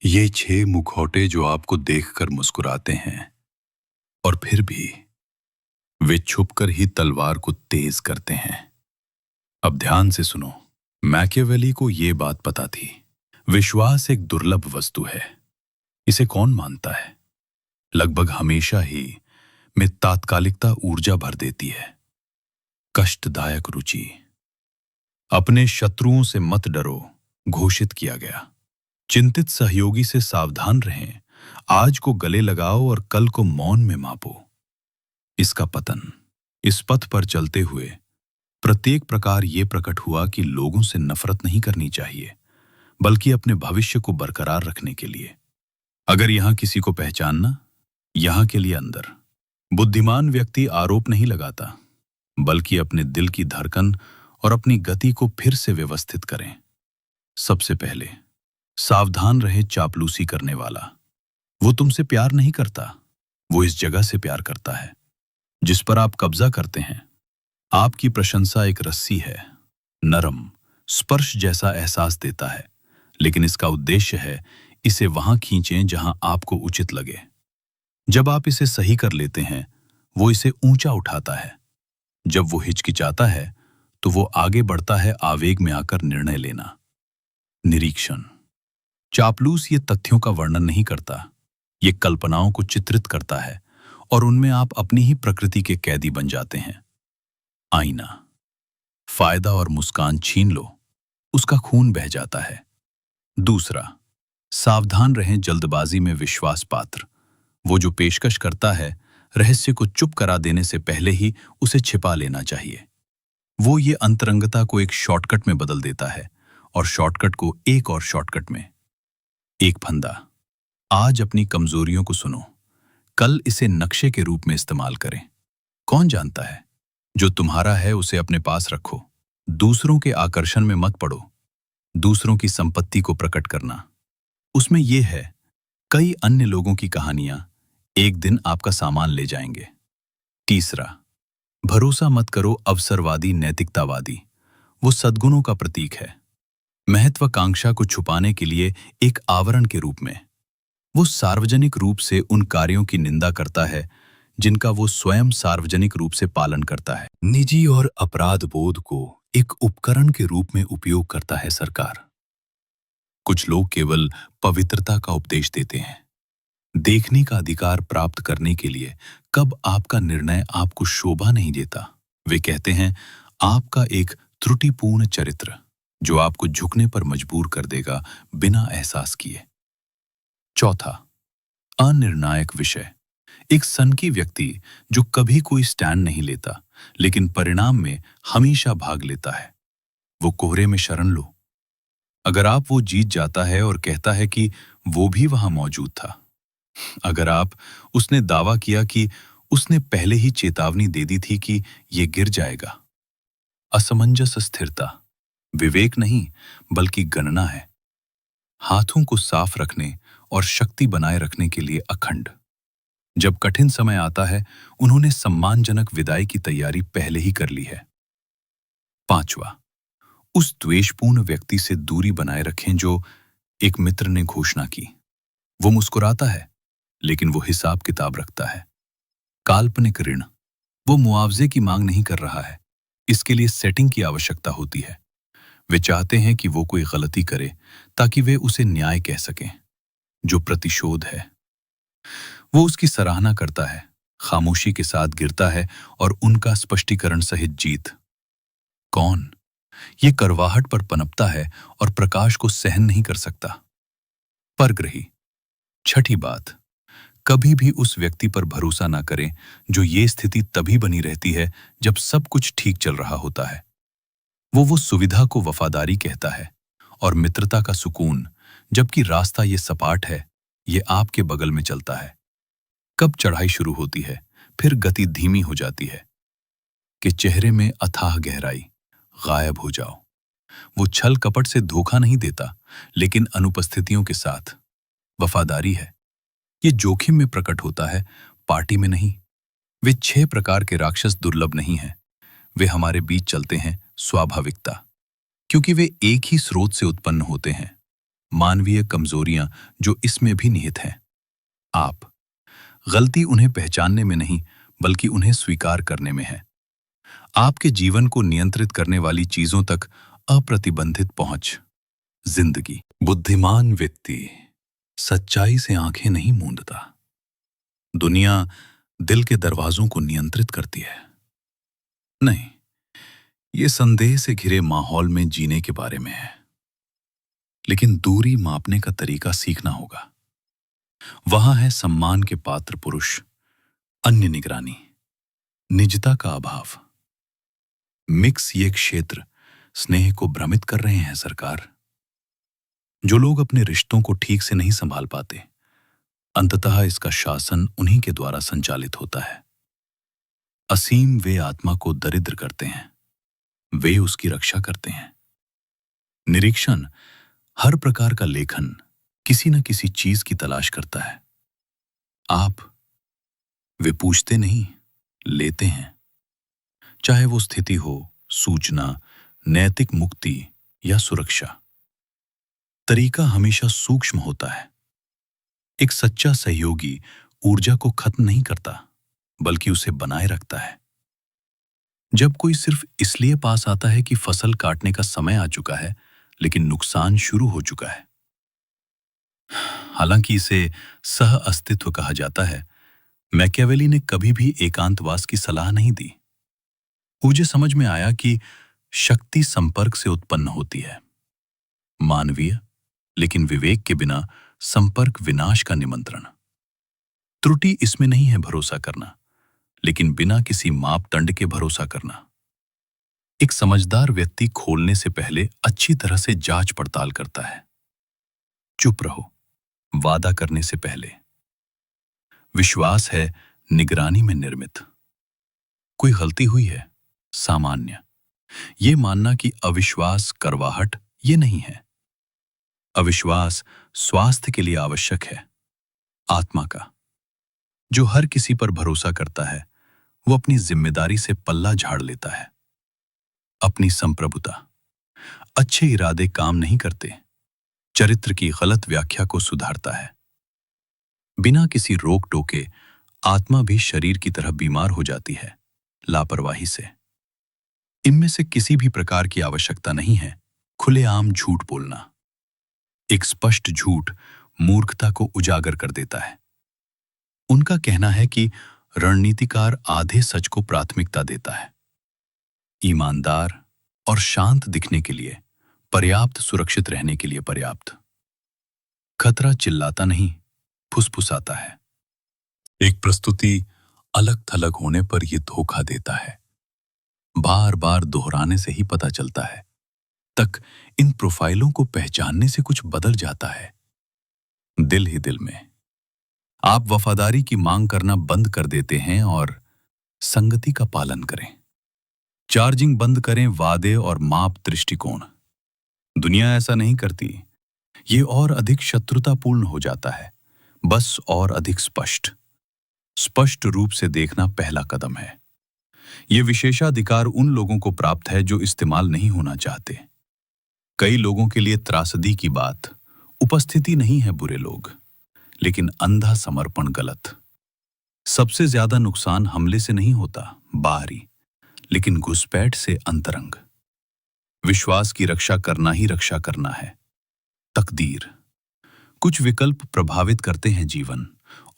ये 6 मुखौटे जो आपको देखकर मुस्कुराते हैं और फिर भी वे छुपकर ही तलवार को तेज करते हैं। अब ध्यान से सुनो। मैकियावेली को ये बात पता थी, विश्वास एक दुर्लभ वस्तु है। इसे कौन मानता है? लगभग हमेशा ही में तात्कालिकता ऊर्जा भर देती है। कष्टदायक रुचि। अपने शत्रुओं से मत डरो, घोषित किया गया। चिंतित सहयोगी से सावधान रहें। आज को गले लगाओ और कल को मौन में मापो। इसका पतन। इस पथ पर चलते हुए प्रत्येक प्रकार ये प्रकट हुआ कि लोगों से नफरत नहीं करनी चाहिए, बल्कि अपने भविष्य को बरकरार रखने के लिए। अगर यहां किसी को पहचानना, यहां के लिए अंदर। बुद्धिमान व्यक्ति आरोप नहीं लगाता, बल्कि अपने दिल की धड़कन और अपनी गति को फिर से व्यवस्थित करें। सबसे पहले सावधान रहे चापलूसी करने वाला। वो तुमसे प्यार नहीं करता, वो इस जगह से प्यार करता है जिस पर आप कब्जा करते हैं। आपकी प्रशंसा एक रस्सी है, नरम, स्पर्श जैसा एहसास देता है, लेकिन इसका उद्देश्य है इसे वहां खींचें जहां आपको उचित लगे। जब आप इसे सही कर लेते हैं, वो इसे ऊंचा उठाता है। जब वो हिचकिचाता है, तो वो आगे बढ़ता है आवेग में आकर निर्णय लेना। निरीक्षण। चापलूस ये तथ्यों का वर्णन नहीं करता, ये कल्पनाओं को चित्रित करता है और उनमें आप अपनी ही प्रकृति के कैदी बन जाते हैं। आईना। फायदा और मुस्कान छीन लो, उसका खून बह जाता है। दूसरा, सावधान रहें जल्दबाजी में विश्वास पात्र। वो जो पेशकश करता है, रहस्य को चुप करा देने से पहले ही उसे छिपा लेना चाहिए। वो ये अंतरंगता को एक शॉर्टकट में बदल देता है और शॉर्टकट को एक और शॉर्टकट में। एक फंदा। आज अपनी कमजोरियों को सुनो, कल इसे नक्शे के रूप में इस्तेमाल करें। कौन जानता है, जो तुम्हारा है उसे अपने पास रखो। दूसरों के आकर्षण में मत पड़ो। दूसरों की संपत्ति को प्रकट करना, उसमें यह है, कई अन्य लोगों की कहानियां एक दिन आपका सामान ले जाएंगे। तीसरा, भरोसा मत करो अवसरवादी नैतिकतावादी। वो सद्गुणों का प्रतीक है, महत्वाकांक्षा को छुपाने के लिए एक आवरण के रूप में। वो सार्वजनिक रूप से उन कार्यों की निंदा करता है जिनका वो स्वयं सार्वजनिक रूप से पालन करता है। निजी और अपराध बोध को एक उपकरण के रूप में उपयोग करता है सरकार। कुछ लोग केवल पवित्रता का उपदेश देते हैं, देखने का अधिकार प्राप्त करने के लिए कब आपका निर्णय आपको शोभा नहीं देता। वे कहते हैं, आपका एक त्रुटिपूर्ण चरित्र जो आपको झुकने पर मजबूर कर देगा बिना एहसास किए। चौथा, अनिर्णायक विषय। एक सनकी व्यक्ति जो कभी कोई स्टैंड नहीं लेता, लेकिन परिणाम में हमेशा भाग लेता है। वो कोहरे में शरण लो। अगर आप वो जीत जाता है और कहता है कि वो भी वहां मौजूद था। अगर आप उसने दावा किया कि उसने पहले ही चेतावनी दे दी थी कि ये गिर जाएगा। असमंजस स्थिरता विवेक नहीं, बल्कि गणना है। हाथों को साफ रखने और शक्ति बनाए रखने के लिए अखंड। जब कठिन समय आता है, उन्होंने सम्मानजनक विदाई की तैयारी पहले ही कर ली है। पांचवा, उस द्वेषपूर्ण व्यक्ति से दूरी बनाए रखें जो एक मित्र ने घोषणा की। वो मुस्कुराता है, लेकिन वो हिसाब किताब रखता है। काल्पनिक ऋण। वो मुआवजे की मांग नहीं कर रहा है, इसके लिए सेटिंग की आवश्यकता होती है। वे चाहते हैं कि वो कोई गलती करे ताकि वे उसे न्याय कह सकें। जो प्रतिशोध है, वो उसकी सराहना करता है, खामोशी के साथ गिरता है और उनका स्पष्टीकरण सहित जीत। कौन? ये करवाहट पर पनपता है और प्रकाश को सहन नहीं कर सकता। परग्रही। छठी बात, कभी भी उस व्यक्ति पर भरोसा ना करें जो ये स्थिति तभी बनी रहती है जब सब कुछ ठीक चल रहा होता है। वो सुविधा को वफादारी कहता है और मित्रता का सुकून, जबकि रास्ता ये सपाट है, ये आपके बगल में चलता है। कब चढ़ाई शुरू होती है, फिर गति धीमी हो जाती है कि चेहरे में अथाह गहराई। गायब हो जाओ। वो छल कपट से धोखा नहीं देता, लेकिन अनुपस्थितियों के साथ। वफादारी है, ये जोखिम में प्रकट होता है, पार्टी में नहीं। वे 6 प्रकार के राक्षस दुर्लभ नहीं हैं। वे हमारे बीच चलते हैं स्वाभाविकता, क्योंकि वे एक ही स्रोत से उत्पन्न होते हैं। मानवीय कमजोरियां जो इसमें भी निहित हैं। आप गलती उन्हें पहचानने में नहीं, बल्कि उन्हें स्वीकार करने में है। आपके जीवन को नियंत्रित करने वाली चीजों तक अप्रतिबंधित पहुंच। जिंदगी। बुद्धिमान व्यक्ति सच्चाई से आंखें नहीं मूंदता। दुनिया दिल के दरवाजों को नियंत्रित करती है। नहीं, ये संदेह से घिरे माहौल में जीने के बारे में है। लेकिन दूरी मापने का तरीका सीखना होगा। वहां है सम्मान के पात्र पुरुष, अन्य निगरानी, निजता का अभाव। मिक्स ये क्षेत्र स्नेह को भ्रमित कर रहे हैं सरकार। जो लोग अपने रिश्तों को ठीक से नहीं संभाल पाते, अंततः इसका शासन उन्हीं के द्वारा संचालित होता है। असीम वे आत्मा को दरिद्र करते हैं, वे उसकी रक्षा करते हैं। निरीक्षण हर प्रकार का लेखन किसी न किसी चीज की तलाश करता है। आप वे पूछते नहीं, लेते हैं। चाहे वो स्थिति हो, सूचना, नैतिक मुक्ति या सुरक्षा। तरीका हमेशा सूक्ष्म होता है। एक सच्चा सहयोगी ऊर्जा को खत्म नहीं करता, बल्कि उसे बनाए रखता है। जब कोई सिर्फ इसलिए पास आता है कि फसल काटने का समय आ चुका है, लेकिन नुकसान शुरू हो चुका है। हालांकि इसे सह अस्तित्व कहा जाता है, मैकियावेली ने कभी भी एकांतवास की सलाह नहीं दी। मुझे समझ में आया कि शक्ति संपर्क से उत्पन्न होती है। मानवीय, लेकिन विवेक के बिना संपर्क विनाश का निमंत्रण। त्रुटि इसमें नहीं है भरोसा करना, लेकिन बिना किसी मापदंड के भरोसा करना। एक समझदार व्यक्ति खोलने से पहले अच्छी तरह से जांच पड़ताल करता है। चुप रहो वादा करने से पहले। विश्वास है निगरानी में निर्मित। कोई गलती हुई है, सामान्य। ये मानना कि अविश्वास करवाहट, ये नहीं है। अविश्वास स्वास्थ्य के लिए आवश्यक है, आत्मा का। जो हर किसी पर भरोसा करता है, वो अपनी जिम्मेदारी से पल्ला झाड़ लेता है। अपनी संप्रभुता। अच्छे इरादे काम नहीं करते, चरित्र की गलत व्याख्या को सुधारता है। बिना किसी रोक टोके आत्मा भी शरीर की तरह बीमार हो जाती है, लापरवाही से। इनमें से किसी भी प्रकार की आवश्यकता नहीं है खुलेआम झूठ बोलना। एक स्पष्ट झूठ मूर्खता को उजागर कर देता है। उनका कहना है कि रणनीतिकार आधे सच को प्राथमिकता देता है। ईमानदार और शांत दिखने के लिए पर्याप्त, सुरक्षित रहने के लिए पर्याप्त। खतरा चिल्लाता नहीं, फुसफुसाता है। एक प्रस्तुति अलग थलग होने पर यह धोखा देता है। बार बार दोहराने से ही पता चलता है। तक इन प्रोफाइलों को पहचानने से कुछ बदल जाता है। दिल ही दिल में आप वफादारी की मांग करना बंद कर देते हैं और संगति का पालन करें। चार्जिंग बंद करें वादे और माप दृष्टिकोण। दुनिया ऐसा नहीं करती। ये और अधिक शत्रुतापूर्ण हो जाता है, बस और अधिक स्पष्ट। स्पष्ट रूप से देखना पहला कदम है। ये विशेषाधिकार उन लोगों को प्राप्त है जो इस्तेमाल नहीं होना चाहते। कई लोगों के लिए त्रासदी की बात उपस्थिति नहीं है बुरे लोग, लेकिन अंधा समर्पण गलत। सबसे ज्यादा नुकसान हमले से नहीं होता बाहरी, लेकिन घुसपैठ से अंतरंग। विश्वास की रक्षा करना ही रक्षा करना है। तकदीर। कुछ विकल्प प्रभावित करते हैं जीवन,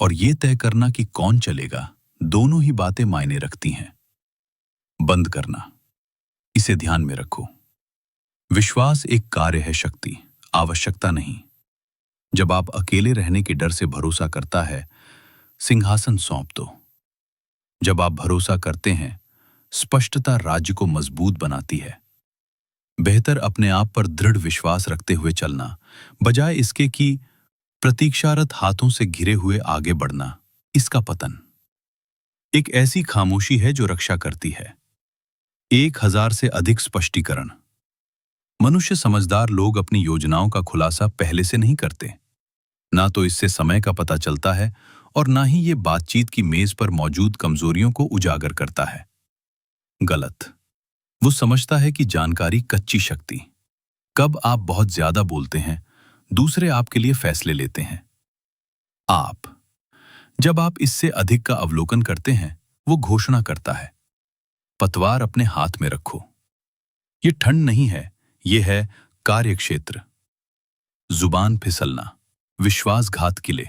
और ये तय करना कि कौन चलेगा, दोनों ही बातें मायने रखती हैं। बंद करना, इसे ध्यान में रखो। विश्वास एक कार्य है, शक्ति, आवश्यकता नहीं। जब आप अकेले रहने के डर से भरोसा करता है, सिंहासन सौंप दो। जब आप भरोसा करते हैं, स्पष्टता राज्य को मजबूत बनाती है। बेहतर अपने आप पर दृढ़ विश्वास रखते हुए चलना, बजाय इसके कि प्रतीक्षारत हाथों से घिरे हुए आगे बढ़ना, इसका पतन। एक ऐसी खामोशी है जो रक्षा करती है। 1000 से अधिक स्पष्टीकरण। मनुष्य समझदार लोग अपनी योजनाओं का खुलासा पहले से नहीं करते। ना तो इससे समय का पता चलता है, और ना ही ये बातचीत की मेज पर मौजूद कमजोरियों को उजागर करता है। गलत। वो समझता है कि जानकारी कच्ची शक्ति। कब आप बहुत ज्यादा बोलते हैं, दूसरे आपके लिए फैसले लेते हैं। आप जब आप इससे अधिक का अवलोकन करते हैं, वो घोषणा करता है, पतवार अपने हाथ में रखो। ये ठंड नहीं है, ये है कार्यक्षेत्र। जुबान फिसलना, विश्वासघात किले।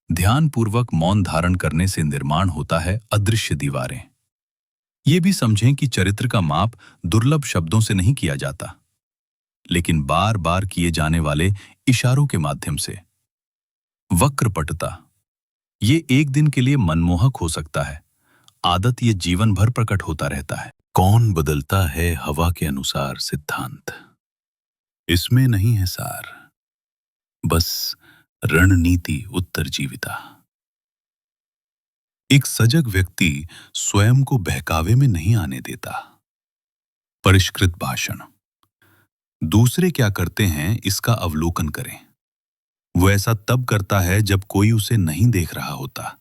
ध्यानपूर्वक मौन धारण करने से निर्माण होता है अदृश्य दीवारें। ये भी समझें कि चरित्र का माप दुर्लभ शब्दों से नहीं किया जाता, लेकिन बार बार किए जाने वाले इशारों के माध्यम से। वक्रपटुता, ये एक दिन के लिए मनमोहक हो सकता है, आदत ये जीवन भर प्रकट होता रहता है। कौन बदलता है हवा के अनुसार सिद्धांत, इसमें नहीं है सार, बस रणनीति उत्तरजीविता। एक सजग व्यक्ति स्वयं को बहकावे में नहीं आने देता। परिष्कृत भाषण, दूसरे क्या करते हैं इसका अवलोकन करें। वो ऐसा तब करता है जब कोई उसे नहीं देख रहा होता,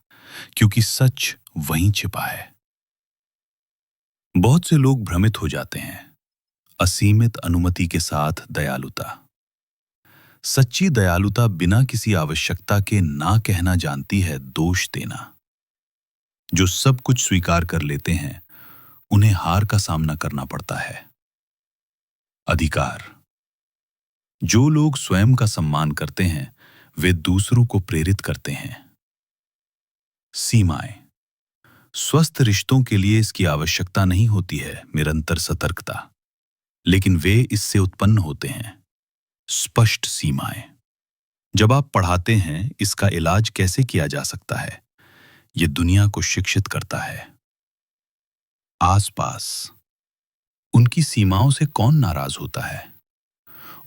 क्योंकि सच वहीं छिपा है। बहुत से लोग भ्रमित हो जाते हैं। असीमित अनुमति के साथ दयालुता। सच्ची दयालुता बिना किसी आवश्यकता के ना कहना जानती है दोष देना। जो सब कुछ स्वीकार कर लेते हैं, उन्हें हार का सामना करना पड़ता है। अधिकार, जो लोग स्वयं का सम्मान करते हैं, वे दूसरों को प्रेरित करते हैं। सीमाएं, स्वस्थ रिश्तों के लिए इसकी आवश्यकता नहीं होती है निरंतर सतर्कता, लेकिन वे इससे उत्पन्न होते हैं। स्पष्ट सीमाएं, जब आप पढ़ाते हैं इसका इलाज कैसे किया जा सकता है, ये दुनिया को शिक्षित करता है। आसपास, उनकी सीमाओं से कौन नाराज होता है?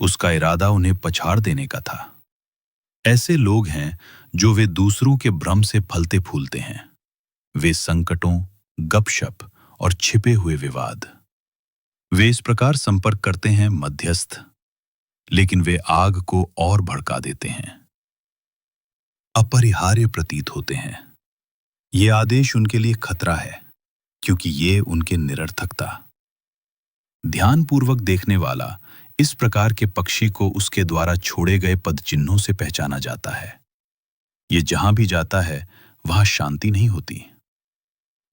उसका इरादा उन्हें पछाड़ देने का था। ऐसे लोग हैं जो वे दूसरों के भ्रम से फलते फूलते हैं। वे संकटों, गपशप और छिपे हुए विवाद, वे इस प्रकार संपर्क करते हैं मध्यस्थ, लेकिन वे आग को और भड़का देते हैं। अपरिहार्य प्रतीत होते हैं। ये आदेश उनके लिए खतरा है, क्योंकि ये उनके निरर्थकता। ध्यानपूर्वक देखने वाला इस प्रकार के पक्षी को उसके द्वारा छोड़े गए पदचिन्हों से पहचाना जाता है। ये जहां भी जाता है, वहां शांति नहीं होती।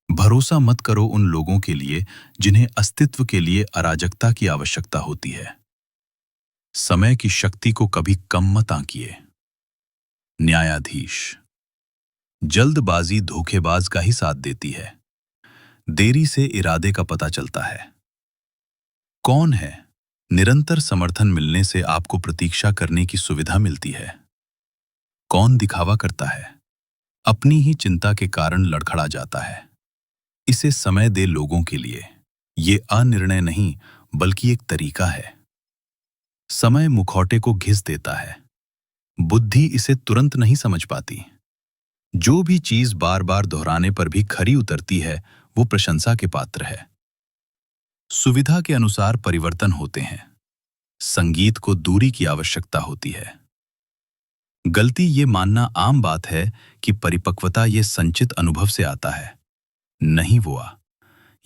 भरोसा मत करो उन लोगों के लिए जिन्हें अस्तित्व के लिए अराजकता की आवश्यकता होती है। समय की शक्ति को कभी कम मत आंकिए। न्यायाधीश, जल्दबाजी धोखेबाज का ही साथ देती है। देरी से इरादे का पता चलता है। कौन है? निरंतर समर्थन मिलने से आपको प्रतीक्षा करने की सुविधा मिलती है। कौन दिखावा करता है? अपनी ही चिंता के कारण लड़खड़ा जाता है। इसे समय दे लोगों के लिए। ये अनिर्णय नहीं, बल्कि एक तरीका है। समय मुखौटे को घिस देता है। बुद्धि इसे तुरंत नहीं समझ पाती। जो भी चीज बार बार दोहराने पर भी खरी उतरती है, वो प्रशंसा के पात्र है। सुविधा के अनुसार परिवर्तन होते हैं। संगीत को दूरी की आवश्यकता होती है। गलती ये मानना आम बात है कि परिपक्वता ये संचित अनुभव से आता है। नहीं हुआ,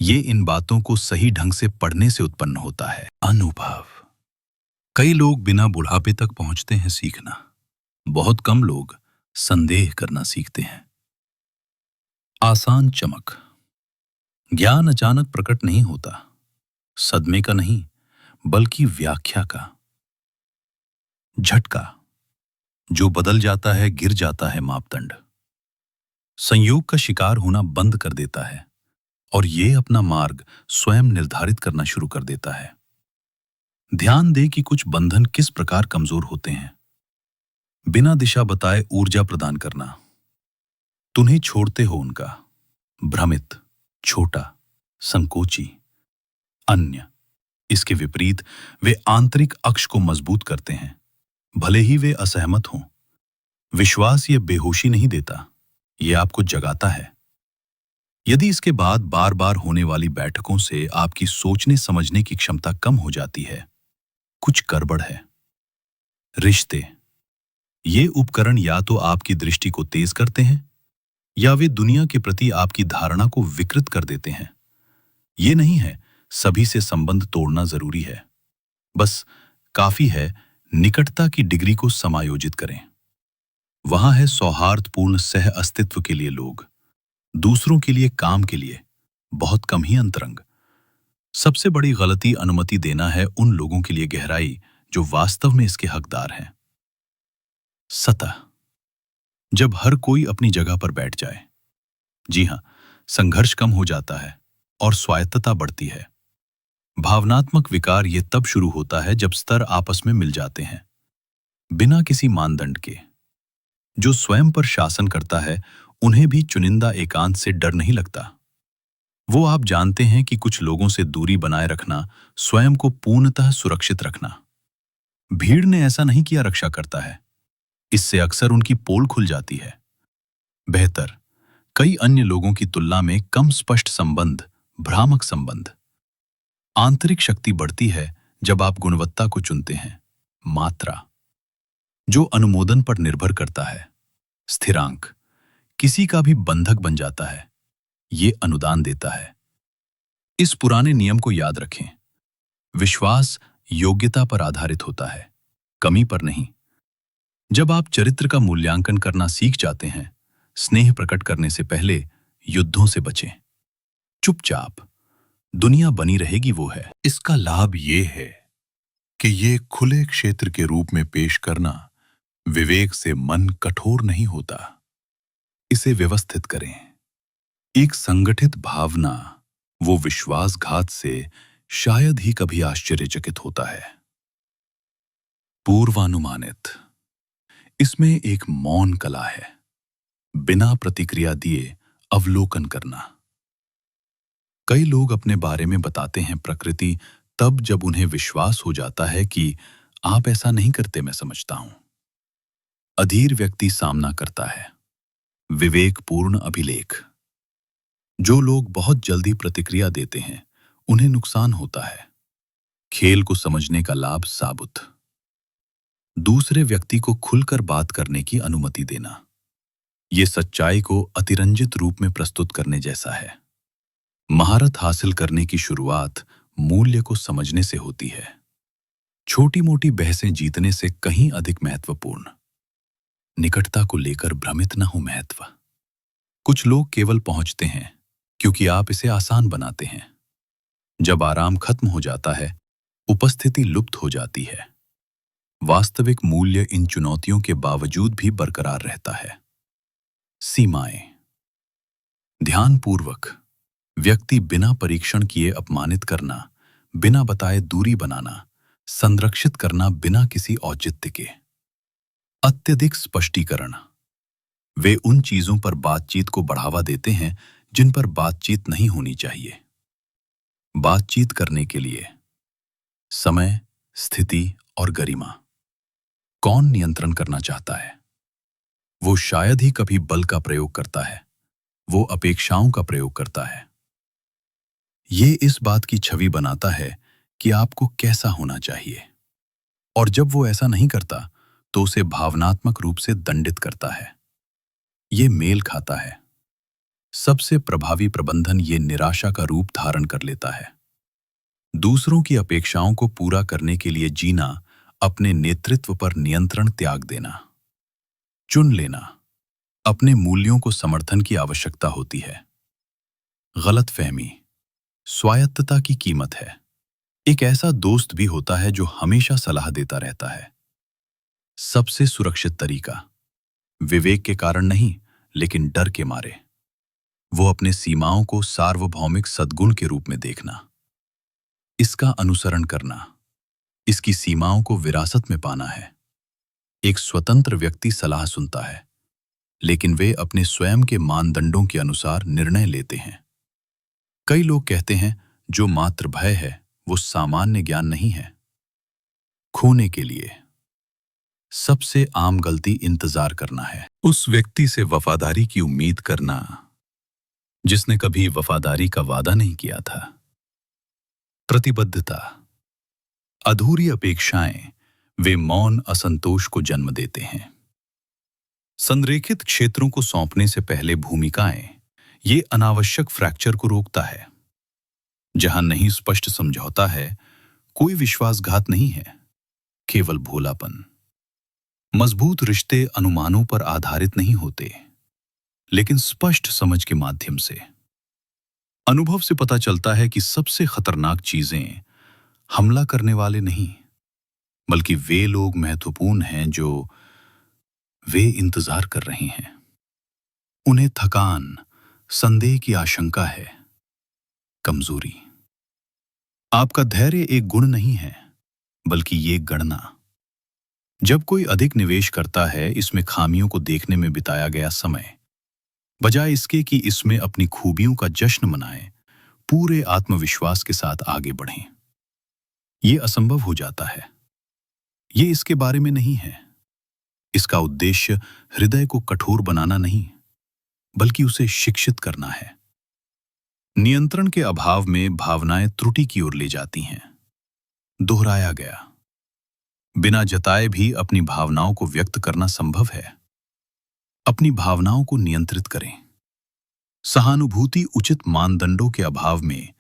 ये इन बातों को सही ढंग से पढ़ने से उत्पन्न होता है। अनुभव, कई लोग बिना बुढ़ापे तक पहुंचते हैं सीखना। बहुत कम लोग संदेह करना सीखते हैं। आसान चमक, ज्ञान अचानक प्रकट नहीं होता, सदमे का नहीं, बल्कि व्याख्या का। झटका, जो बदल जाता है गिर जाता है मापदंड। संयोग का शिकार होना बंद कर देता है और ये अपना मार्ग स्वयं निर्धारित करना शुरू कर देता है। ध्यान दे कि कुछ बंधन किस प्रकार कमजोर होते हैं। बिना दिशा बताए ऊर्जा प्रदान करना। तुम्हें छोड़ते हो उनका, भ्रमित, छोटा, संकोची। अन्य, इसके विपरीत, वे आंतरिक अक्ष को मजबूत करते हैं, भले ही वे असहमत हों। विश्वास ये बेहोशी नहीं देता, ये आपको जगाता है। यदि इसके बाद बार बार होने वाली बैठकों से आपकी सोचने समझने की क्षमता कम हो जाती है, कुछ गड़बड़ है। रिश्ते, ये उपकरण या तो आपकी दृष्टि को तेज करते हैं या वे दुनिया के प्रति आपकी धारणा को विकृत कर देते हैं। ये नहीं है सभी से संबंध तोड़ना जरूरी है, बस काफी है निकटता की डिग्री को समायोजित करें। वहां है सौहार्दपूर्ण सह अस्तित्व के लिए लोग, दूसरों के लिए, काम के लिए, बहुत कम ही अंतरंग। सबसे बड़ी गलती अनुमति देना है उन लोगों के लिए गहराई जो वास्तव में इसके हकदार हैं। सतह, जब हर कोई अपनी जगह पर बैठ जाए, जी हां, संघर्ष कम हो जाता है और स्वायत्तता बढ़ती है। भावनात्मक विकार ये तब शुरू होता है जब स्तर आपस में मिल जाते हैं, बिना किसी मानदंड के। जो स्वयं पर शासन करता है, उन्हें भी चुनिंदा एकांत से डर नहीं लगता। वो आप जानते हैं कि कुछ लोगों से दूरी बनाए रखना, स्वयं को पूर्णतः सुरक्षित रखना। भीड़ ने ऐसा नहीं किया, रक्षा करता है। इससे अक्सर उनकी पोल खुल जाती है। बेहतर, कई अन्य लोगों की तुलना में कम स्पष्ट संबंध, भ्रामक संबंध। आंतरिक शक्ति बढ़ती है जब आप गुणवत्ता को चुनते हैं, मात्रा, जो अनुमोदन पर निर्भर करता है। स्थिरांक किसी का भी बंधक बन जाता है, ये अनुदान देता है। इस पुराने नियम को याद रखें। विश्वास योग्यता पर आधारित होता है, कमी पर नहीं। जब आप चरित्र का मूल्यांकन करना सीख जाते हैं, स्नेह प्रकट करने से पहले युद्धों से बचें। चुपचाप दुनिया बनी रहेगी, वो है। इसका लाभ ये है कि ये खुले क्षेत्र के रूप में पेश करना, विवेक से मन कठोर नहीं होता। इसे व्यवस्थित करें। एक संगठित भावना वो विश्वासघात से शायद ही कभी आश्चर्यचकित होता है। पूर्वानुमानित, इसमें एक मौन कला है, बिना प्रतिक्रिया दिए अवलोकन करना। कई लोग अपने बारे में बताते हैं प्रकृति तब जब उन्हें विश्वास हो जाता है कि आप ऐसा नहीं करते, मैं समझता हूं। अधीर व्यक्ति सामना करता है, विवेकपूर्ण अभिलेख। जो लोग बहुत जल्दी प्रतिक्रिया देते हैं, उन्हें नुकसान होता है। खेल को समझने का लाभ साबुत। दूसरे व्यक्ति को खुलकर बात करने की अनुमति देना, यह सच्चाई को अतिरंजित रूप में प्रस्तुत करने जैसा है। महारत हासिल करने की शुरुआत मूल्य को समझने से होती है, छोटी मोटी बहसें जीतने से कहीं अधिक महत्वपूर्ण। निकटता को लेकर भ्रमित न हो। महत्व, कुछ लोग केवल पहुंचते हैं क्योंकि आप इसे आसान बनाते हैं। जब आराम खत्म हो जाता है, उपस्थिति लुप्त हो जाती है। वास्तविक मूल्य इन चुनौतियों के बावजूद भी बरकरार रहता है। सीमाएं, ध्यानपूर्वक व्यक्ति बिना परीक्षण किए अपमानित करना, बिना बताए दूरी बनाना, संरक्षित करना बिना किसी औचित्य के। अत्यधिक स्पष्टीकरण, वे उन चीजों पर बातचीत को बढ़ावा देते हैं जिन पर बातचीत नहीं होनी चाहिए। बातचीत करने के लिए समय, स्थिति और गरिमा। कौन नियंत्रण करना चाहता है? वो शायद ही कभी बल का प्रयोग करता है, वो अपेक्षाओं का प्रयोग करता है। ये इस बात की छवि बनाता है कि आपको कैसा होना चाहिए, और जब वो ऐसा नहीं करता तो उसे भावनात्मक रूप से दंडित करता है। ये मेल खाता है। सबसे प्रभावी प्रबंधन ये निराशा का रूप धारण कर लेता है। दूसरों की अपेक्षाओं को पूरा करने के लिए जीना, अपने नेतृत्व पर नियंत्रण त्याग देना। चुन लेना, अपने मूल्यों को समर्थन की आवश्यकता होती है। गलतफहमी, स्वायत्तता की कीमत है। एक ऐसा दोस्त भी होता है जो हमेशा सलाह देता रहता है। सबसे सुरक्षित तरीका, विवेक के कारण नहीं लेकिन डर के मारे, वो अपने सीमाओं को सार्वभौमिक सद्गुण के रूप में देखना, इसका अनुसरण करना, इसकी सीमाओं को विरासत में पाना है। एक स्वतंत्र व्यक्ति सलाह सुनता है, लेकिन वे अपने स्वयं के मानदंडों के अनुसार निर्णय लेते हैं। कई लोग कहते हैं जो मात्र भय है वो सामान्य ज्ञान नहीं है। खोने के लिए सबसे आम गलती इंतजार करना है, उस व्यक्ति से वफादारी की उम्मीद करना जिसने कभी वफादारी का वादा नहीं किया था। प्रतिबद्धता, अधूरी अपेक्षाएं वे मौन असंतोष को जन्म देते हैं। संरेखित क्षेत्रों को सौंपने से पहले भूमिकाएं, ये अनावश्यक फ्रैक्चर को रोकता है। जहां नहीं स्पष्ट समझौता है, कोई विश्वासघात नहीं है। केवल भोलापन। मजबूत रिश्ते अनुमानों पर आधारित नहीं होते, लेकिन स्पष्ट समझ के माध्यम से। अनुभव से पता चलता है कि सबसे खतरनाक चीजें हमला करने वाले नहीं, बल्कि वे लोग महत्वपूर्ण हैं जो वे इंतजार कर रहे हैं। उन्हें थकान, संदेह की आशंका है, कमजोरी। आपका धैर्य एक गुण नहीं है, बल्कि ये गणना। जब कोई अधिक निवेश करता है, इसमें खामियों को देखने में बिताया गया समय, बजाय इसके कि इसमें अपनी खूबियों का जश्न मनाएं, पूरे आत्मविश्वास के साथ आगे बढ़ें। ये असंभव हो जाता है। ये इसके बारे में नहीं है। इसका उद्देश्य हृदय को कठोर बनाना नहीं, बल्कि उसे शिक्षित करना है। नियंत्रण के अभाव में भावनाएं त्रुटि की ओर ले जाती हैं। दोहराया गया। बिना जताए भी अपनी भावनाओं को व्यक्त करना संभव है। अपनी भावनाओं को नियंत्रित करें। सहानुभूति उचित मानदंडों के अभाव में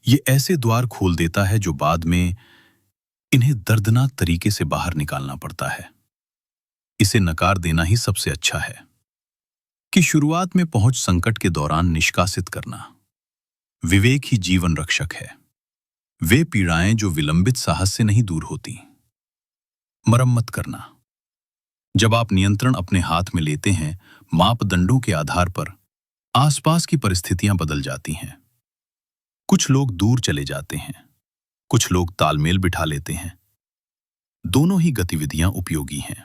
ये ऐसे द्वार खोल देता है जो बाद में इन्हें दर्दनाक तरीके से बाहर निकालना पड़ता है। इसे नकार देना ही सबसे अच्छा है कि शुरुआत में पहुंच संकट के दौरान निष्कासित करना। विवेक ही जीवन रक्षक है। वे पीड़ाएं जो विलंबित साहस से नहीं दूर होती। मरम्मत करना। जब आप नियंत्रण अपने हाथ में लेते हैं, मापदंडों के आधार पर आसपास की परिस्थितियां बदल जाती हैं। कुछ लोग दूर चले जाते हैं, कुछ लोग तालमेल बिठा लेते हैं। दोनों ही गतिविधियां उपयोगी हैं।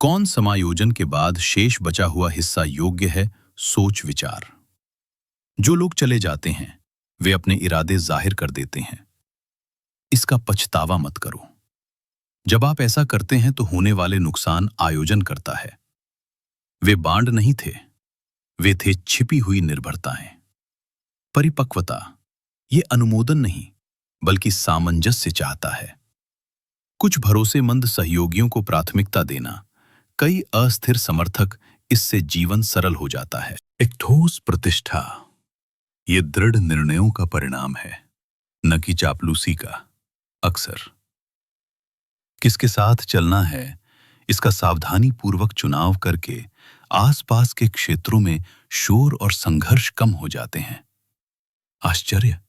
कौन समायोजन के बाद शेष बचा हुआ हिस्सा योग्य है? सोच विचार। जो लोग चले जाते हैं, वे अपने इरादे जाहिर कर देते हैं। इसका पछतावा मत करो। जब आप ऐसा करते हैं तो होने वाले नुकसान आयोजन करता है। वे बांड नहीं थे, वे थे छिपी हुई निर्भरताएं। परिपक्वता ये अनुमोदन नहीं, बल्कि सामंजस्य चाहता है। कुछ भरोसेमंद सहयोगियों को प्राथमिकता देना, कई अस्थिर समर्थक, इससे जीवन सरल हो जाता है। एक ठोस प्रतिष्ठा ये दृढ़ निर्णयों का परिणाम है, न कि चापलूसी का। अक्सर किसके साथ चलना है, इसका सावधानी पूर्वक चुनाव करके आसपास के क्षेत्रों में शोर और संघर्ष कम हो जाते हैं। आश्चर्य,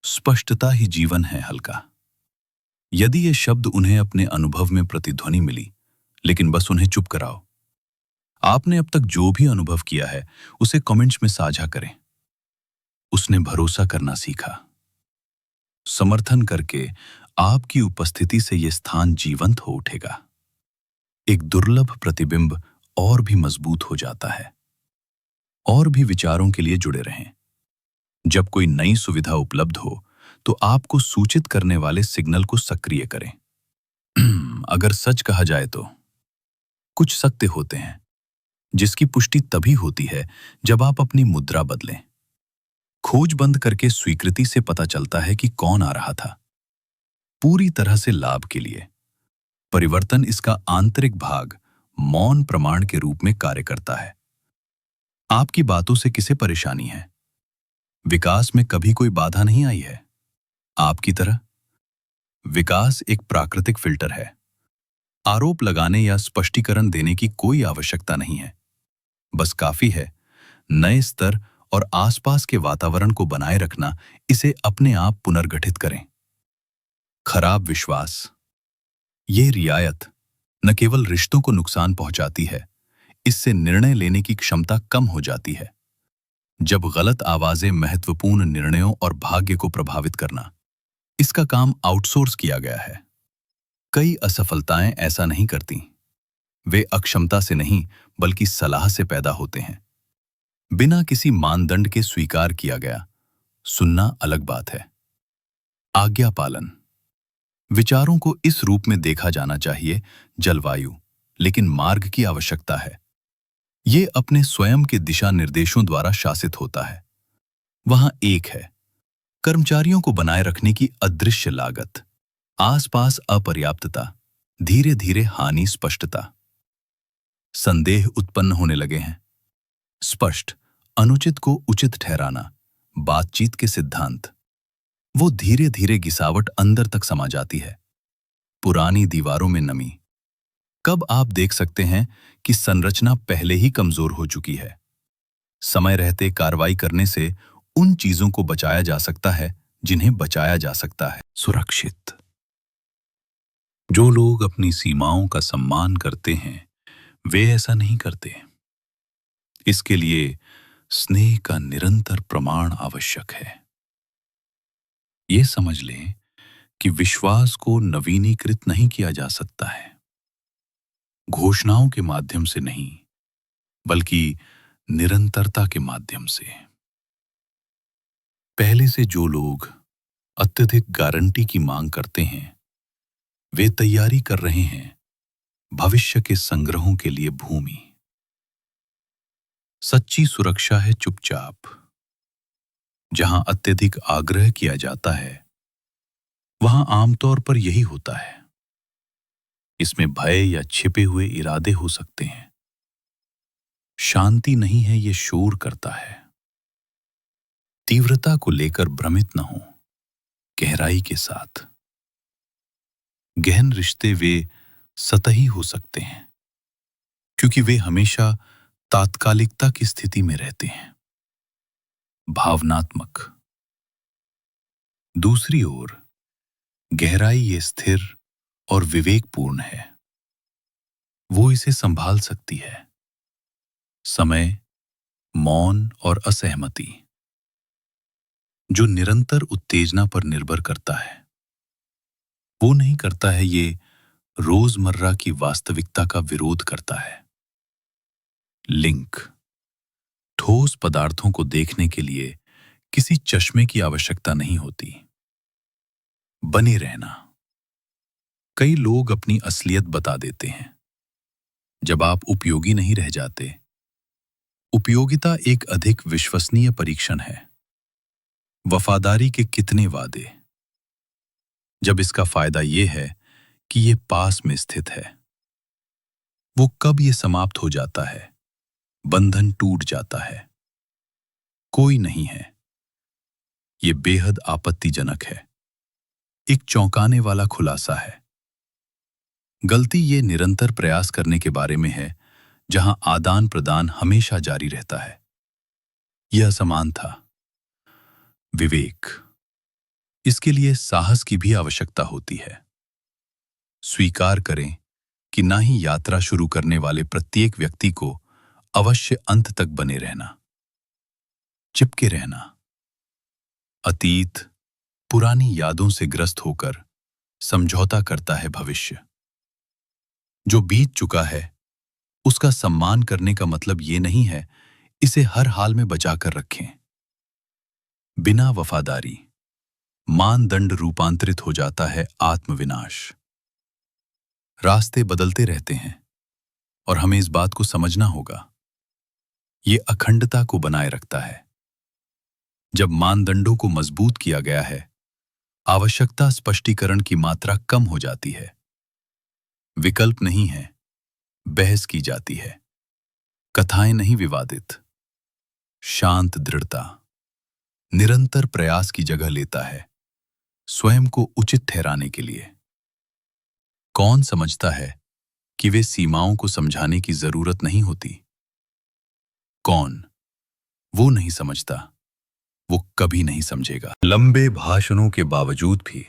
स्पष्टता ही जीवन है हल्का। यदि ये शब्द उन्हें अपने अनुभव में प्रतिध्वनि मिली, लेकिन बस उन्हें चुप कराओ। आपने अब तक जो भी अनुभव किया है उसे कमेंट्स में साझा करें। उसने भरोसा करना सीखा। समर्थन करके आपकी उपस्थिति से यह स्थान जीवंत हो उठेगा। एक दुर्लभ प्रतिबिंब और भी मजबूत हो जाता है। और भी विचारों के लिए जुड़े रहें। जब कोई नई सुविधा उपलब्ध हो तो आपको सूचित करने वाले सिग्नल को सक्रिय करें। अगर सच कहा जाए तो कुछ सत्य होते हैं जिसकी पुष्टि तभी होती है जब आप अपनी मुद्रा बदलें। खोज बंद करके स्वीकृति से पता चलता है कि कौन आ रहा था, पूरी तरह से लाभ के लिए। परिवर्तन इसका आंतरिक भाग मौन प्रमाण के रूप में कार्य करता है। आपकी बातों से किसे परेशानी है? विकास में कभी कोई बाधा नहीं आई है। आपकी तरह विकास एक प्राकृतिक फिल्टर है। आरोप लगाने या स्पष्टीकरण देने की कोई आवश्यकता नहीं है। बस काफी है नए स्तर और आसपास के वातावरण को बनाए रखना, इसे अपने आप पुनर्गठित करें। खराब विश्वास ये रियायत न केवल रिश्तों को नुकसान पहुंचाती है, इससे निर्णय लेने की क्षमता कम हो जाती है। जब गलत आवाजें महत्वपूर्ण निर्णयों और भाग्य को प्रभावित करना, इसका काम आउटसोर्स किया गया है। कई असफलताएं ऐसा नहीं करती। वे अक्षमता से नहीं, बल्कि सलाह से पैदा होते हैं। बिना किसी मानदंड के स्वीकार किया गया सुनना अलग बात है। आज्ञा पालन विचारों को इस रूप में देखा जाना चाहिए, जलवायु, लेकिन मार्ग की आवश्यकता है। ये अपने स्वयं के दिशा निर्देशों द्वारा शासित होता है। वहां एक है कर्मचारियों को बनाए रखने की अदृश्य लागत, आसपास अपर्याप्तता, धीरे धीरे हानि, स्पष्टता। संदेह उत्पन्न होने लगे हैं। स्पष्ट, अनुचित को उचित ठहराना, बातचीत के सिद्धांत। वो धीरे धीरे गिसावट अंदर तक समा जाती है। पुरानी दीवारों में नमी? कब आप देख सकते हैं कि संरचना पहले ही कमजोर हो चुकी है? समय रहते कार्रवाई करने से उन चीजों को बचाया जा सकता है जिन्हें बचाया जा सकता है। सुरक्षित। जो लोग अपनी सीमाओं का सम्मान करते हैं वे ऐसा नहीं करते। इसके लिए स्नेह का निरंतर प्रमाण आवश्यक है। ये समझ लें कि विश्वास को नवीनीकृत नहीं किया जा सकता है, घोषणाओं के माध्यम से नहीं, बल्कि निरंतरता के माध्यम से। पहले से जो लोग अत्यधिक गारंटी की मांग करते हैं वे तैयारी कर रहे हैं भविष्य के संग्रहों के लिए भूमि। सच्ची सुरक्षा है चुपचाप। जहां अत्यधिक आग्रह किया जाता है वहां आमतौर पर यही होता है। इसमें भय या छिपे हुए इरादे हो सकते हैं। शांति नहीं है, ये शोर करता है। तीव्रता को लेकर भ्रमित न हो, गहराई के साथ। गहन रिश्ते वे सतही हो सकते हैं क्योंकि वे हमेशा तात्कालिकता की स्थिति में रहते हैं। भावनात्मक। दूसरी ओर गहराई ये स्थिर और विवेकपूर्ण है। वो इसे संभाल सकती है। समय, मौन और असहमति। जो निरंतर उत्तेजना पर निर्भर करता है वो नहीं करता है, ये रोजमर्रा की वास्तविकता का विरोध करता है। लिंक। ठोस पदार्थों को देखने के लिए किसी चश्मे की आवश्यकता नहीं होती। बने रहना। कई लोग अपनी असलियत बता देते हैं जब आप उपयोगी नहीं रह जाते। उपयोगिता एक अधिक विश्वसनीय परीक्षण है। वफादारी के कितने वादे, जब इसका फायदा यह है कि यह पास में स्थित है। वो कब यह समाप्त हो जाता है, बंधन टूट जाता है। कोई नहीं है। यह बेहद आपत्तिजनक है। एक चौंकाने वाला खुलासा है। गलती ये निरंतर प्रयास करने के बारे में है जहां आदान प्रदान हमेशा जारी रहता है। यह असमान था। विवेक। इसके लिए साहस की भी आवश्यकता होती है। स्वीकार करें कि ना ही यात्रा शुरू करने वाले प्रत्येक व्यक्ति को अवश्य अंत तक बने रहना, चिपके रहना। अतीत पुरानी यादों से ग्रस्त होकर समझौता करता है भविष्य। जो बीत चुका है उसका सम्मान करने का मतलब ये नहीं है इसे हर हाल में बचाकर रखें। बिना वफादारी मानदंड रूपांतरित हो जाता है आत्मविनाश। रास्ते बदलते रहते हैं और हमें इस बात को समझना होगा। ये अखंडता को बनाए रखता है। जब मानदंडों को मजबूत किया गया है आवश्यकता स्पष्टीकरण की मात्रा कम हो जाती है। विकल्प नहीं है, बहस की जाती है। कथाएं नहीं विवादित। शांत दृढ़ता निरंतर प्रयास की जगह लेता है स्वयं को उचित ठहराने के लिए। कौन समझता है कि वे सीमाओं को समझाने की जरूरत नहीं होती? कौन? वो नहीं समझता, वो कभी नहीं समझेगा। लंबे भाषणों के बावजूद भी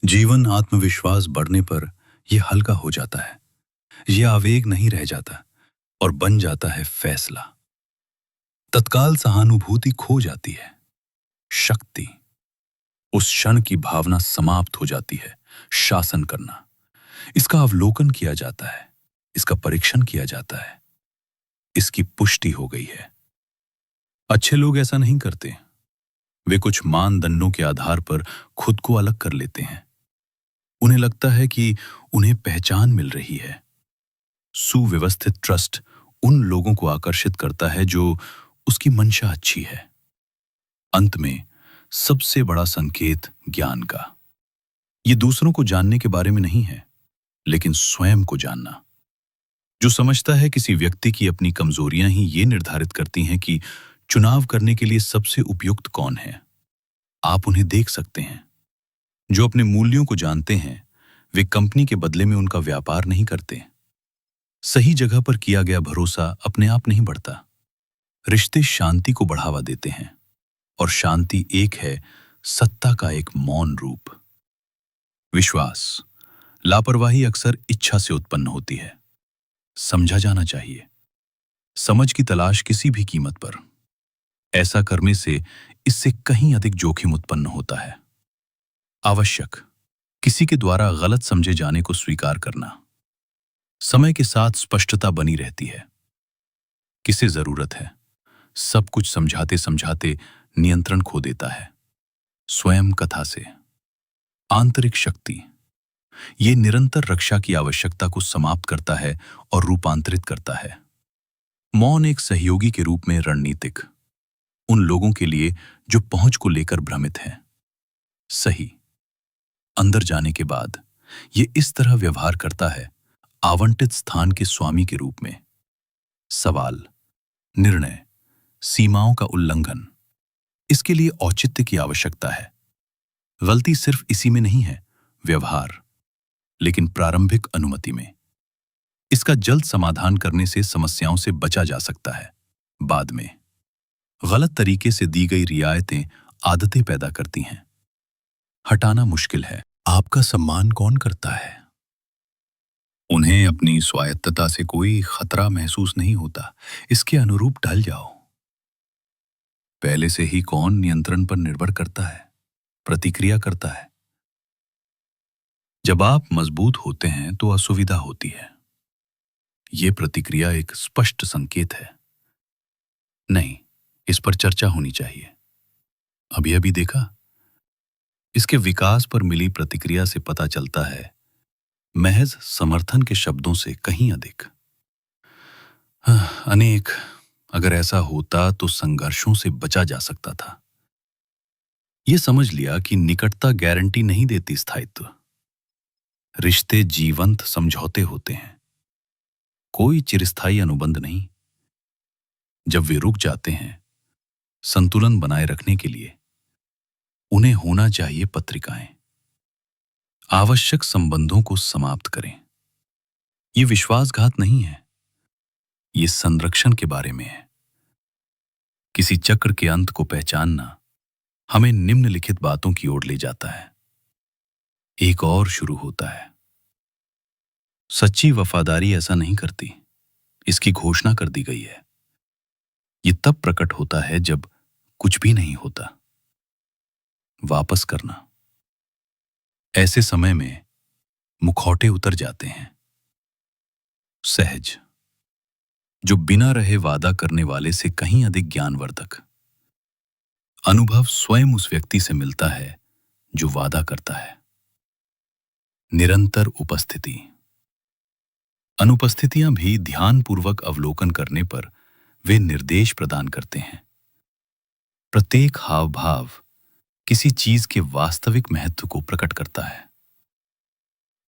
जीवन आत्मविश्वास बढ़ने पर यह हल्का हो जाता है। यह आवेग नहीं रह जाता और बन जाता है फैसला। तत्काल सहानुभूति खो जाती है। शक्ति। उस क्षण की भावना समाप्त हो जाती है। शासन करना। इसका अवलोकन किया जाता है, इसका परीक्षण किया जाता है, इसकी पुष्टि हो गई है। अच्छे लोग ऐसा नहीं करते। वे कुछ मानदंडों के आधार पर खुद को अलग कर लेते हैं। उन्हें लगता है कि उन्हें पहचान मिल रही है। सुव्यवस्थित ट्रस्ट उन लोगों को आकर्षित करता है जो उसकी मंशा अच्छी है। अंत में सबसे बड़ा संकेत ज्ञान का। यह दूसरों को जानने के बारे में नहीं है, लेकिन स्वयं को जानना। जो समझता है किसी व्यक्ति की अपनी कमजोरियां ही ये निर्धारित करती हैं कि चुनाव करने के लिए सबसे उपयुक्त कौन है। आप उन्हें देख सकते हैं। जो अपने मूल्यों को जानते हैं वे कंपनी के बदले में उनका व्यापार नहीं करते। सही जगह पर किया गया भरोसा अपने आप नहीं बढ़ता। रिश्ते शांति को बढ़ावा देते हैं, और शांति एक है सत्ता का एक मौन रूप। विश्वास, लापरवाही अक्सर इच्छा से उत्पन्न होती है। समझा जाना चाहिए। समझ की तलाश किसी भी कीमत पर। ऐसा करने से इससे कहीं अधिक जोखिम उत्पन्न होता है। आवश्यक, किसी के द्वारा गलत समझे जाने को स्वीकार करना। समय के साथ स्पष्टता बनी रहती है। किसे जरूरत है? सब कुछ समझाते समझाते नियंत्रण खो देता है। स्वयं कथा से। आंतरिक शक्ति, ये निरंतर रक्षा की आवश्यकता को समाप्त करता है और रूपांतरित करता है। मौन एक सहयोगी के रूप में रणनीतिक, उन लोगों के लिए जो पहुंच को लेकर भ्रमित हैं। सही, अंदर जाने के बाद ये इस तरह व्यवहार करता है, आवंटित स्थान के स्वामी के रूप में। सवाल, निर्णय, सीमाओं का उल्लंघन, इसके लिए औचित्य की आवश्यकता है। गलती सिर्फ इसी में नहीं है, व्यवहार, लेकिन प्रारंभिक अनुमति में। इसका जल्द समाधान करने से समस्याओं से बचा जा सकता है। बाद में गलत तरीके से दी गई रियायतें आदतें पैदा करती हैं। हटाना मुश्किल है। आपका सम्मान कौन करता है? उन्हें अपनी स्वायत्तता से कोई खतरा महसूस नहीं होता। इसके अनुरूप ढल जाओ। पहले से ही कौन नियंत्रण पर निर्भर करता है, प्रतिक्रिया करता है। जब आप मजबूत होते हैं तो असुविधा होती है। यह प्रतिक्रिया एक स्पष्ट संकेत है। नहीं, इस पर चर्चा होनी चाहिए। अभी अभी देखा? इसके विकास पर मिली प्रतिक्रिया से पता चलता है, महज समर्थन के शब्दों से कहीं अधिक। अनेक, अगर ऐसा होता तो संघर्षों से बचा जा सकता था। यह समझ लिया कि निकटता गारंटी नहीं देती स्थायित्व। रिश्ते जीवंत समझौते होते हैं, कोई चिरस्थायी अनुबंध नहीं। जब वे रुक जाते हैं, संतुलन बनाए रखने के लिए उन्हें होना चाहिए पत्रिकाएं। आवश्यक संबंधों को समाप्त करें। यह विश्वासघात नहीं है, यह संरक्षण के बारे में है। किसी चक्र के अंत को पहचानना हमें निम्नलिखित बातों की ओर ले जाता है। एक और शुरू होता है। सच्ची वफादारी ऐसा नहीं करती, इसकी घोषणा कर दी गई है। यह तब प्रकट होता है जब कुछ भी नहीं होता। वापस करना, ऐसे समय में मुखौटे उतर जाते हैं। सहज, जो बिना रहे वादा करने वाले से कहीं अधिक ज्ञानवर्धक। अनुभव स्वयं उस व्यक्ति से मिलता है जो वादा करता है। निरंतर उपस्थिति, अनुपस्थितियां भी ध्यानपूर्वक अवलोकन करने पर वे निर्देश प्रदान करते हैं। प्रत्येक हाव भाव किसी चीज के वास्तविक महत्व को प्रकट करता है।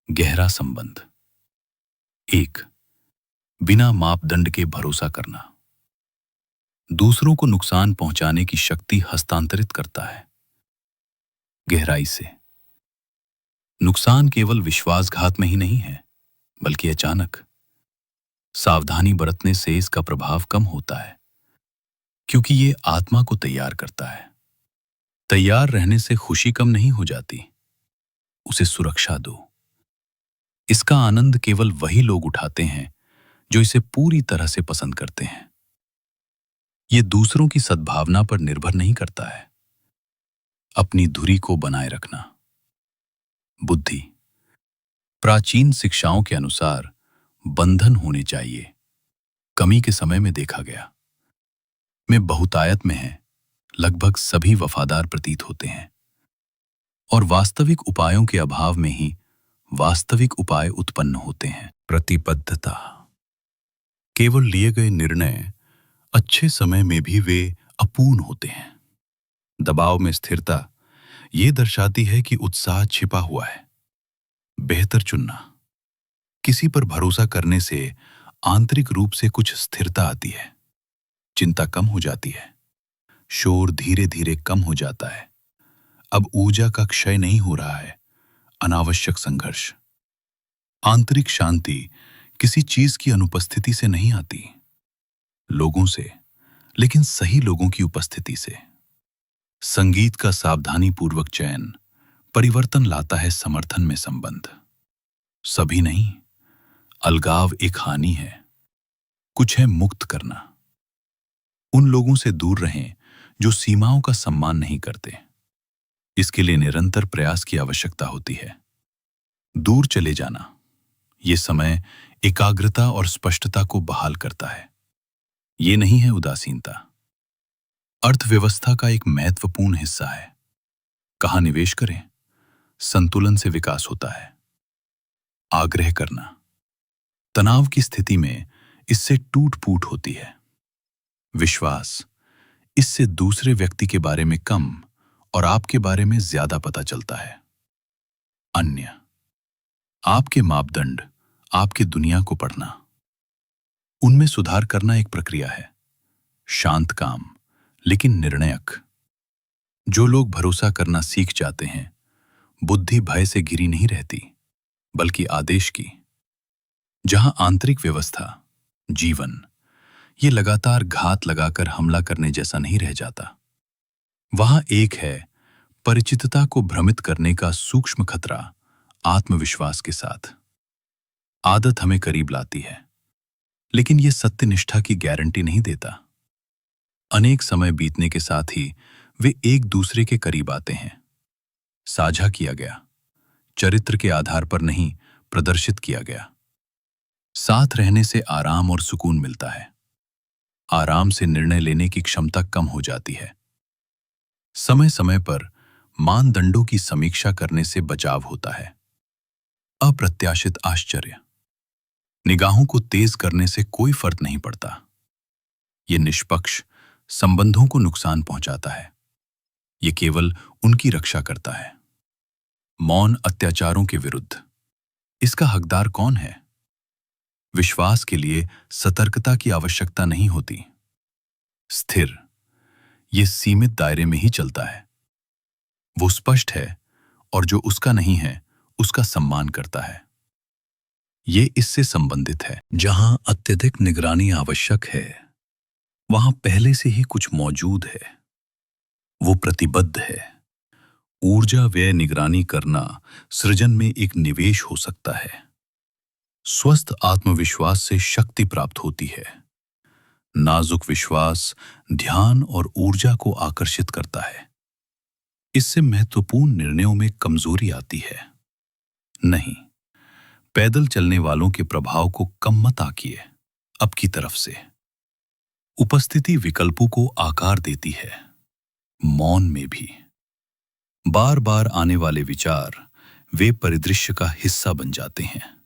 गहरा संबंध, एक, बिना मापदंड के भरोसा करना। दूसरों को नुकसान पहुंचाने की शक्ति हस्तांतरित करता है। गहराई से, नुकसान केवल विश्वासघात में ही नहीं है, बल्कि अचानक। सावधानी बरतने से इसका प्रभाव कम होता है, क्योंकि ये आत्मा को तैयार करता है। तैयार रहने से खुशी कम नहीं हो जाती, उसे सुरक्षा दो। इसका आनंद केवल वही लोग उठाते हैं जो इसे पूरी तरह से पसंद करते हैं। ये दूसरों की सद्भावना पर निर्भर नहीं करता है। अपनी धुरी को बनाए रखना। बुद्धि, प्राचीन शिक्षाओं के अनुसार बंधन होने चाहिए। कमी के समय में देखा गया, में बहुतायत में है, लगभग सभी वफादार प्रतीत होते हैं, और वास्तविक उपायों के अभाव में ही वास्तविक उपाय उत्पन्न होते हैं। प्रतिबद्धता, केवल लिए गए निर्णय अच्छे समय में भी वे अपूर्ण होते हैं। दबाव में स्थिरता ये दर्शाती है कि उत्साह छिपा हुआ है। बेहतर चुनना, किसी पर भरोसा करने से आंतरिक रूप से कुछ स्थिरता आती है। चिंता कम हो जाती है, शोर धीरे धीरे कम हो जाता है। अब ऊर्जा का क्षय नहीं हो रहा है, अनावश्यक संघर्ष आंतरिक शांति किसी चीज की अनुपस्थिति से नहीं आती, लोगों से, लेकिन सही लोगों की उपस्थिति से। संगीत का सावधानीपूर्वक चयन परिवर्तन लाता है समर्थन में संबंध। सभी नहीं, अलगाव एक हानि है, कुछ है मुक्त करना। उन लोगों से दूर रहें जो सीमाओं का सम्मान नहीं करते। इसके लिए निरंतर प्रयास की आवश्यकता होती है। दूर चले जाना, ये समय एकाग्रता और स्पष्टता को बहाल करता है। ये नहीं है उदासीनता। अर्थव्यवस्था का एक महत्वपूर्ण हिस्सा है। कहाँ निवेश करें? संतुलन से विकास होता है। आग्रह करना, तनाव की स्थिति में इससे टूट-फूट होती है। विश्वास, इससे दूसरे व्यक्ति के बारे में कम और आपके बारे में ज्यादा पता चलता है। अन्य, आपके मापदंड, आपकी दुनिया को पढ़ना, उनमें सुधार करना एक प्रक्रिया है। शांत काम, लेकिन निर्णायक। जो लोग भरोसा करना सीख जाते हैं, बुद्धि भय से घिरी नहीं रहती, बल्कि आदेश की। जहां आंतरिक व्यवस्था, जीवन, ये लगातार घात लगाकर हमला करने जैसा नहीं रह जाता, वहां एक है परिचितता को भ्रमित करने का सूक्ष्म खतरा आत्मविश्वास के साथ। आदत हमें करीब लाती है, लेकिन यह सत्यनिष्ठा की गारंटी नहीं देता। अनेक समय बीतने के साथ ही वे एक दूसरे के करीब आते हैं। साझा किया गया, चरित्र के आधार पर नहीं प्रदर्शित किया गया। साथ रहने से आराम और सुकून मिलता है। आराम से निर्णय लेने की क्षमता कम हो जाती है। समय समय पर मानदंडों की समीक्षा करने से बचाव होता है। अप्रत्याशित आश्चर्य, निगाहों को तेज करने से कोई फर्क नहीं पड़ता। ये निष्पक्ष संबंधों को नुकसान पहुंचाता है। ये केवल उनकी रक्षा करता है। मौन अत्याचारों के विरुद्ध, इसका हकदार कौन है? विश्वास के लिए सतर्कता की आवश्यकता नहीं होती। स्थिर, ये सीमित दायरे में ही चलता है। वो स्पष्ट है और जो उसका नहीं है उसका सम्मान करता है। ये इससे संबंधित है। जहां अत्यधिक निगरानी आवश्यक है, वहां पहले से ही कुछ मौजूद है। वो प्रतिबद्ध है। ऊर्जा व्यय निगरानी करना सृजन में एक निवेश हो सकता है। स्वस्थ आत्मविश्वास से शक्ति प्राप्त होती है। नाजुक विश्वास ध्यान और ऊर्जा को आकर्षित करता है। इससे महत्वपूर्ण निर्णयों में कमजोरी आती है। नहीं, पैदल चलने वालों के प्रभाव को कम मत आंकिए। अब की तरफ से उपस्थिति विकल्पों को आकार देती है। मौन में भी बार बार आने वाले विचार वे परिदृश्य का हिस्सा बन जाते हैं।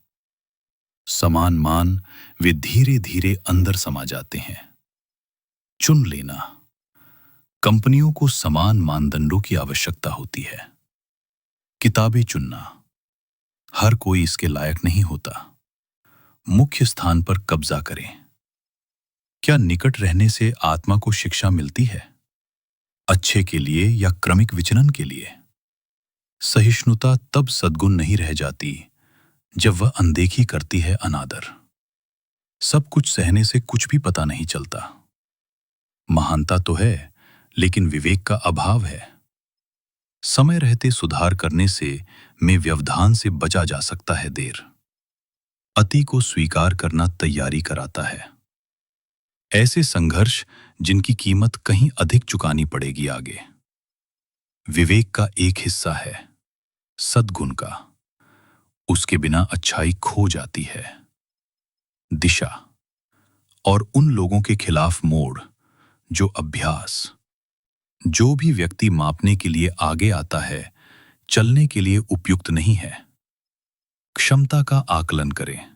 समान मान वे धीरे धीरे अंदर समा जाते हैं। चुन लेना, कंपनियों को समान मानदंडों की आवश्यकता होती है। किताबें चुनना, हर कोई इसके लायक नहीं होता। मुख्य स्थान पर कब्जा करें। क्या निकट रहने से आत्मा को शिक्षा मिलती है? अच्छे के लिए या क्रमिक विचलन के लिए? सहिष्णुता तब सद्गुण नहीं रह जाती जब वह अनदेखी करती है अनादर। सब कुछ सहने से कुछ भी पता नहीं चलता। महानता तो है, लेकिन विवेक का अभाव है। समय रहते सुधार करने से में व्यवधान से बचा जा सकता है देर। अति को स्वीकार करना तैयारी कराता है। ऐसे संघर्ष जिनकी कीमत कहीं अधिक चुकानी पड़ेगी आगे। विवेक का एक हिस्सा है सद्गुण का। उसके बिना अच्छाई खो जाती है। दिशा और उन लोगों के खिलाफ मोड़ जो अभ्यास। जो भी व्यक्ति मापने के लिए आगे आता है, चलने के लिए उपयुक्त नहीं है। क्षमता का आकलन करें।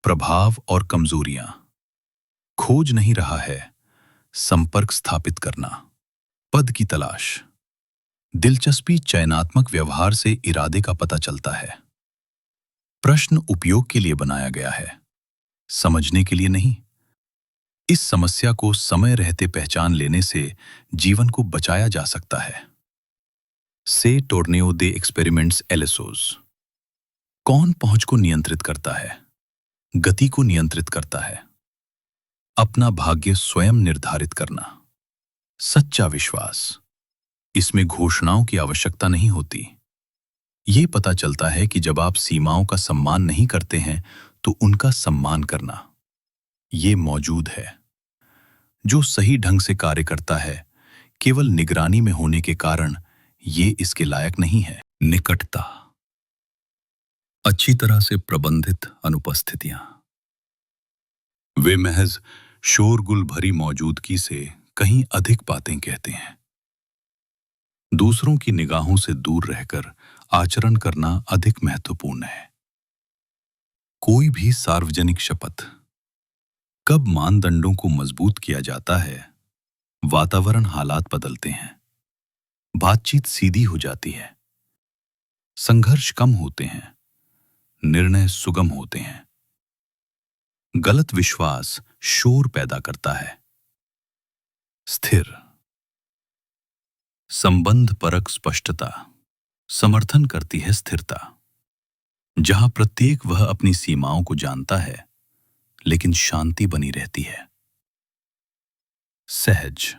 प्रभाव और कमजोरियां खोज नहीं रहा है, संपर्क स्थापित करना। पद की तलाश। दिलचस्पी चयनात्मक व्यवहार से इरादे का पता चलता है। प्रश्न उपयोग के लिए बनाया गया है, समझने के लिए नहीं। इस समस्या को समय रहते पहचान लेने से जीवन को बचाया जा सकता है। से टोर्नेओ दे एक्सपेरिमेंट्स एलेसोस। कौन पहुंच को नियंत्रित करता है, गति को नियंत्रित करता है? अपना भाग्य स्वयं निर्धारित करना। सच्चा विश्वास, इसमें घोषणाओं की आवश्यकता नहीं होती। ये पता चलता है कि जब आप सीमाओं का सम्मान नहीं करते हैं तो उनका सम्मान करना, ये मौजूद है। जो सही ढंग से कार्य करता है, केवल निगरानी में होने के कारण ये इसके लायक नहीं है। निकटता, अच्छी तरह से प्रबंधित अनुपस्थितियां। वे महज शोरगुल भरी मौजूदगी से कहीं अधिक बातें कहते हैं। दूसरों की निगाहों से दूर रहकर आचरण करना अधिक महत्वपूर्ण है। कोई भी सार्वजनिक शपथ, कब मानदंडों को मजबूत किया जाता है, वातावरण हालात बदलते हैं, बातचीत सीधी हो जाती है, संघर्ष कम होते हैं, निर्णय सुगम होते हैं। गलत विश्वास शोर पैदा करता है। स्थिर, संबंध परक स्पष्टता समर्थन करती है स्थिरता, जहां प्रत्येक वह अपनी सीमाओं को जानता है लेकिन शांति बनी रहती है। सहज,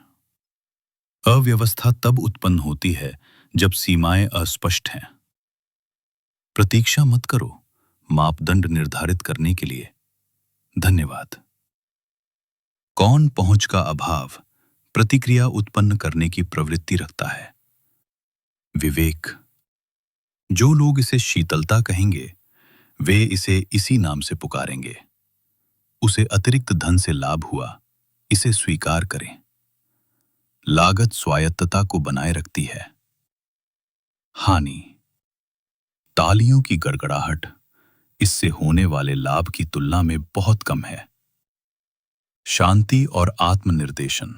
अव्यवस्था तब उत्पन्न होती है जब सीमाएं अस्पष्ट हैं। प्रतीक्षा मत करो मापदंड निर्धारित करने के लिए। धन्यवाद। कौन पहुंच का अभाव प्रतिक्रिया उत्पन्न करने की प्रवृत्ति रखता है। विवेक, जो लोग इसे शीतलता कहेंगे वे इसे इसी नाम से पुकारेंगे। उसे अतिरिक्त धन से लाभ हुआ, इसे स्वीकार करें। लागत स्वायत्तता को बनाए रखती है। हानि, तालियों की गड़गड़ाहट इससे होने वाले लाभ की तुलना में बहुत कम है। शांति और आत्मनिर्देशन,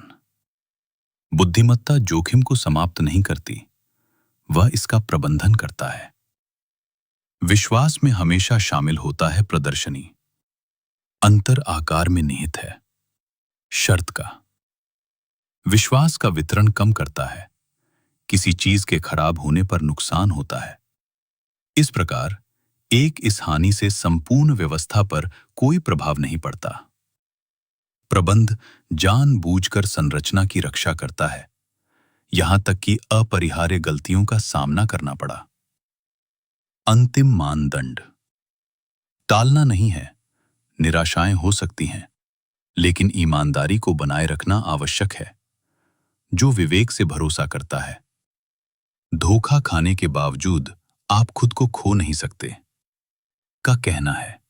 बुद्धिमत्ता जोखिम को समाप्त नहीं करती, वह इसका प्रबंधन करता है। विश्वास में हमेशा शामिल होता है प्रदर्शनी, अंतर आकार में निहित है। शर्त का, विश्वास का वितरण कम करता है, किसी चीज के खराब होने पर नुकसान होता है। इस प्रकार एक इस हानि से संपूर्ण व्यवस्था पर कोई प्रभाव नहीं पड़ता। प्रबंध जानबूझकर संरचना की रक्षा करता है, यहां तक कि अपरिहार्य गलतियों का सामना करना पड़ा। अंतिम मानदंड, टालना नहीं है, निराशाएं हो सकती हैं, लेकिन ईमानदारी को बनाए रखना आवश्यक है। जो विवेक से भरोसा करता है, धोखा खाने के बावजूद आप खुद को खो नहीं सकते। का कहना है,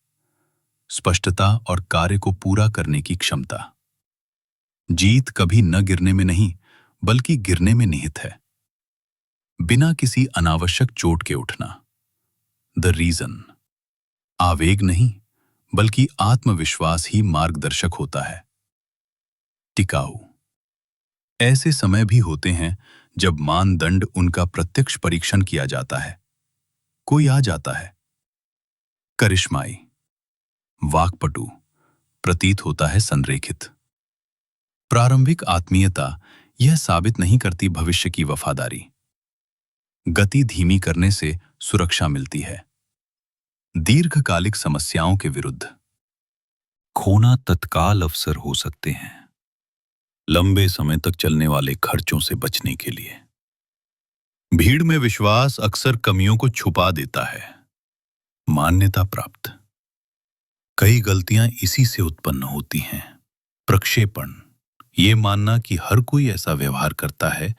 स्पष्टता और कार्य को पूरा करने की क्षमता। जीत कभी न गिरने में नहीं, बल्कि गिरने में निहित है। बिना किसी अनावश्यक चोट के उठना। द रीजन, आवेग नहीं, बल्कि आत्मविश्वास ही मार्गदर्शक होता है। टिकाऊ, ऐसे समय भी होते हैं जब मानदंड उनका प्रत्यक्ष परीक्षण किया जाता है। कोई आ जाता है। करिश्माई, वाक्पटु, प्रतीत होता है संरेखित। प्रारंभिक आत्मीयता यह साबित नहीं करती भविष्य की वफादारी। गति धीमी करने से सुरक्षा मिलती है। दीर्घकालिक समस्याओं के विरुद्ध, खोना तत्काल अवसर हो सकते हैं, लंबे समय तक चलने वाले खर्चों से बचने के लिए। भीड़ में विश्वास अक्सर कमियों को छुपा देता है। मान्यता प्राप्त, कई गलतियां इसी से उत्पन्न होती हैं। प्रक्षेपण, ये मानना कि हर कोई ऐसा व्यवहार करता है,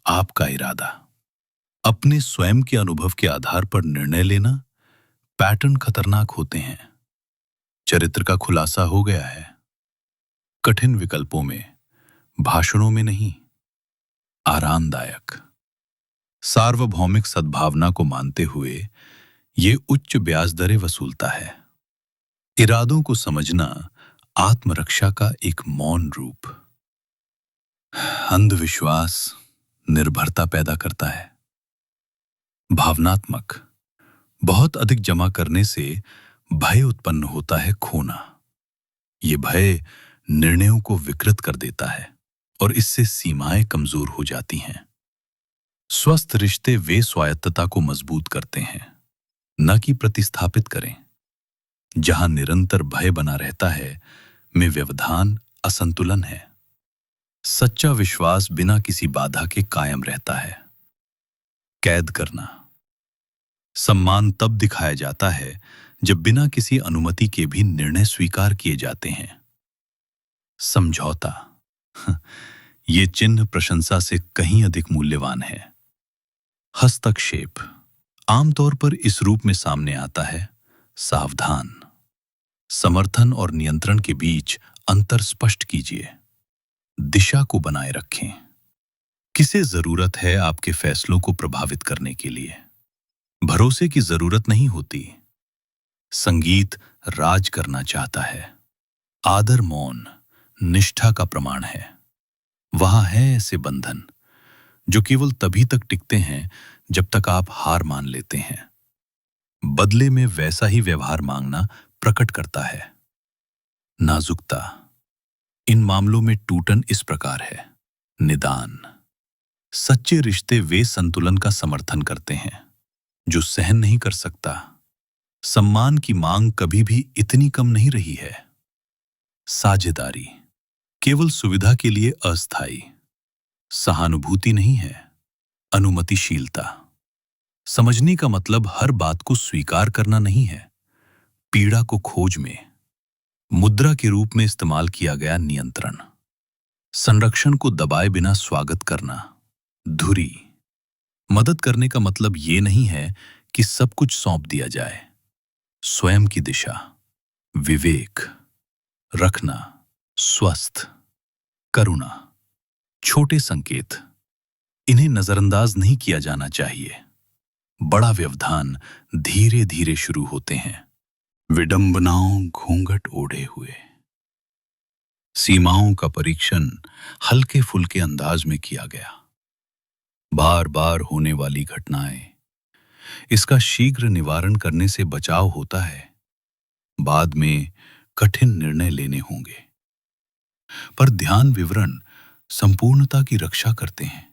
आपका इरादा। अपने स्वयं के अनुभव के आधार पर निर्णय लेना, पैटर्न खतरनाक होते हैं। चरित्र का खुलासा हो गया है। कठिन विकल्पों में, भाषणों में नहीं। आरामदायक, सार्वभौमिक सद्भावना को मानते हुए ये उच्च ब्याज दरें वसूलता है। इरादों को समझना आत्मरक्षा का एक मौन रूप। अंधविश्वास निर्भरता पैदा करता है। भावनात्मक, बहुत अधिक जमा करने से भय उत्पन्न होता है खोना। ये भय निर्णयों को विकृत कर देता है और इससे सीमाएं कमजोर हो जाती हैं। स्वस्थ रिश्ते वे स्वायत्तता को मजबूत करते हैं। न कि प्रतिस्थापित करें। जहां निरंतर भय बना रहता है, में व्यवधान, असंतुलन है। सच्चा विश्वास बिना किसी बाधा के कायम रहता है। कैद करना। सम्मान तब दिखाया जाता है जब बिना किसी अनुमति के भी निर्णय स्वीकार किए जाते हैं। समझौता। ये चिन्ह प्रशंसा से कहीं अधिक मूल्यवान है। हस्तक्षेप आमतौर पर इस रूप में सामने आता है: सावधान। समर्थन और नियंत्रण के बीच अंतर स्पष्ट कीजिए। दिशा को बनाए रखें। किसे जरूरत है आपके फैसलों को प्रभावित करने के लिए? भरोसे की जरूरत नहीं होती। संगीत राज करना चाहता है। आदर मौन निष्ठा का प्रमाण है। वहां है ऐसे बंधन जो केवल तभी तक टिकते हैं जब तक आप हार मान लेते हैं। बदले में वैसा ही व्यवहार मांगना प्रकट करता है। नाजुकता। इन मामलों में टूटन इस प्रकार है: निदान। सच्चे रिश्ते वे संतुलन का समर्थन करते हैं जो सहन नहीं कर सकता। सम्मान की मांग कभी भी इतनी कम नहीं रही है। साझेदारी केवल सुविधा के लिए अस्थायी। सहानुभूति नहीं है, अनुमतिशीलता। समझने का मतलब हर बात को स्वीकार करना नहीं है। पीड़ा को खोज में मुद्रा के रूप में इस्तेमाल किया गया नियंत्रण। संरक्षण को दबाए बिना स्वागत करना। धुरी मदद करने का मतलब ये नहीं है कि सब कुछ सौंप दिया जाए। स्वयं की दिशा। विवेक रखना। स्वस्थ। करुणा। छोटे संकेत, इन्हें नजरअंदाज नहीं किया जाना चाहिए। बड़ा व्यवधान धीरे धीरे शुरू होते हैं। विडंबनाओं घूंघट ओढ़े हुए। सीमाओं का परीक्षण हल्के फुल्के अंदाज में किया गया। बार बार होने वाली घटनाएं। इसका शीघ्र निवारण करने से बचाव होता है। बाद में कठिन निर्णय लेने होंगे, पर ध्यान विवरण संपूर्णता की रक्षा करते हैं।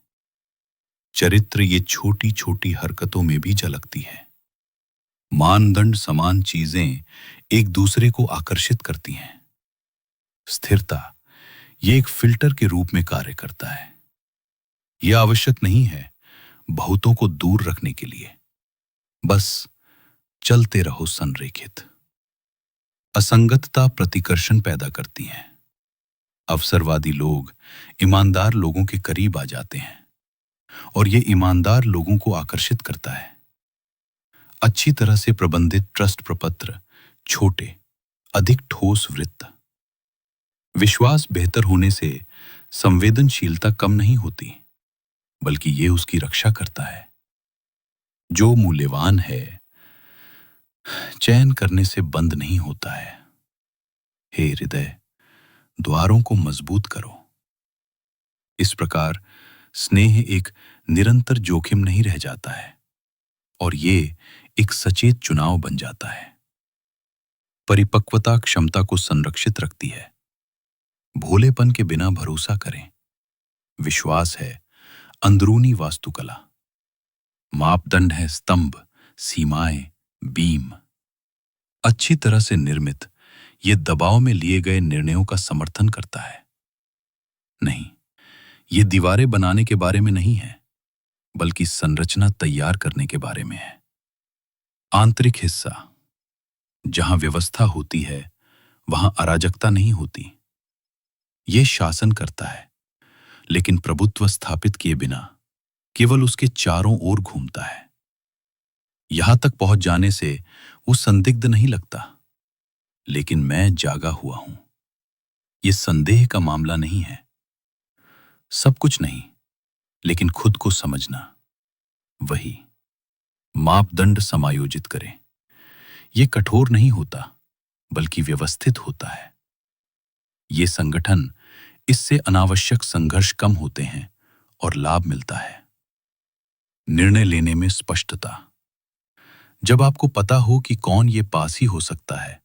चरित्र ये छोटी छोटी हरकतों में भी झलकती है। मानदंड समान चीजें एक दूसरे को आकर्षित करती हैं। स्थिरता ये एक फिल्टर के रूप में कार्य करता है। यह आवश्यक नहीं है बहुतों को दूर रखने के लिए। बस चलते रहो संरेखित। असंगतता प्रतिकर्षण पैदा करती है। अवसरवादी लोग ईमानदार लोगों के करीब आ जाते हैं और ये ईमानदार लोगों को आकर्षित करता है। अच्छी तरह से प्रबंधित ट्रस्ट प्रपत्र छोटे, अधिक ठोस वृत्त। विश्वास बेहतर होने से संवेदनशीलता कम नहीं होती, बल्कि ये उसकी रक्षा करता है। जो मूल्यवान है चयन करने से बंद नहीं होता है। हे हृदय, द्वारों को मजबूत करो। इस प्रकार स्नेह एक निरंतर जोखिम नहीं रह जाता है और ये एक सचेत चुनाव बन जाता है। परिपक्वता क्षमता को संरक्षित रखती है। भोलेपन के बिना भरोसा करें। विश्वास है अंदरूनी वास्तुकला। मापदंड है स्तंभ, सीमाएं, बीम। अच्छी तरह से निर्मित ये दबाव में लिए गए निर्णयों का समर्थन करता है। नहीं, ये दीवारें बनाने के बारे में नहीं है, बल्कि संरचना तैयार करने के बारे में है। आंतरिक हिस्सा। जहां व्यवस्था होती है वहां अराजकता नहीं होती। यह शासन करता है, लेकिन प्रभुत्व स्थापित किए बिना केवल उसके चारों ओर घूमता है। यहां तक पहुंच जाने से वो संदिग्ध नहीं लगता, लेकिन मैं जागा हुआ हूं। यह संदेह का मामला नहीं है। सब कुछ नहीं, लेकिन खुद को समझना। वही मापदंड समायोजित करें। यह कठोर नहीं होता, बल्कि व्यवस्थित होता है। ये संगठन, इससे अनावश्यक संघर्ष कम होते हैं और लाभ मिलता है। निर्णय लेने में स्पष्टता। जब आपको पता हो कि कौन ये पास ही हो सकता है,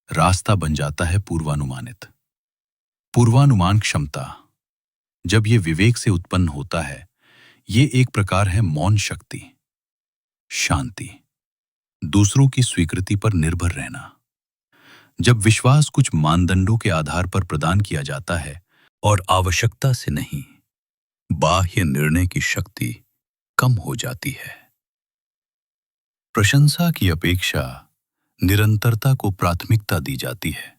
रास्ता बन जाता है पूर्वानुमानित। पूर्वानुमान क्षमता। जब ये विवेक से उत्पन्न होता है, ये एक प्रकार है मौन शक्ति, शांति। दूसरों की स्वीकृति पर निर्भर रहना। जब विश्वास कुछ मानदंडों के आधार पर प्रदान किया जाता है और आवश्यकता से नहीं, बाह्य निर्णय की शक्ति कम हो जाती है। प्रशंसा की अपेक्षा निरंतरता को प्राथमिकता दी जाती है।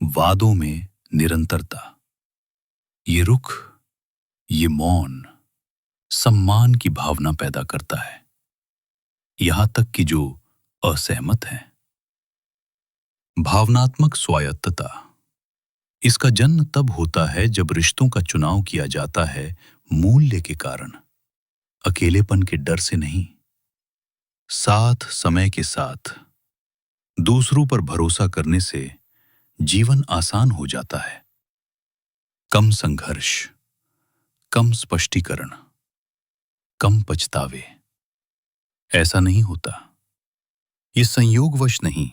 वादों में निरंतरता, ये रुख, ये मौन सम्मान की भावना पैदा करता है, यहां तक कि जो असहमत हैं। भावनात्मक स्वायत्तता, इसका जन्म तब होता है जब रिश्तों का चुनाव किया जाता है मूल्य के कारण, अकेलेपन के डर से नहीं। साथ समय के साथ दूसरों पर भरोसा करने से जीवन आसान हो जाता है। कम संघर्ष, कम स्पष्टीकरण, कम पछतावे। ऐसा नहीं होता। ये संयोगवश नहीं,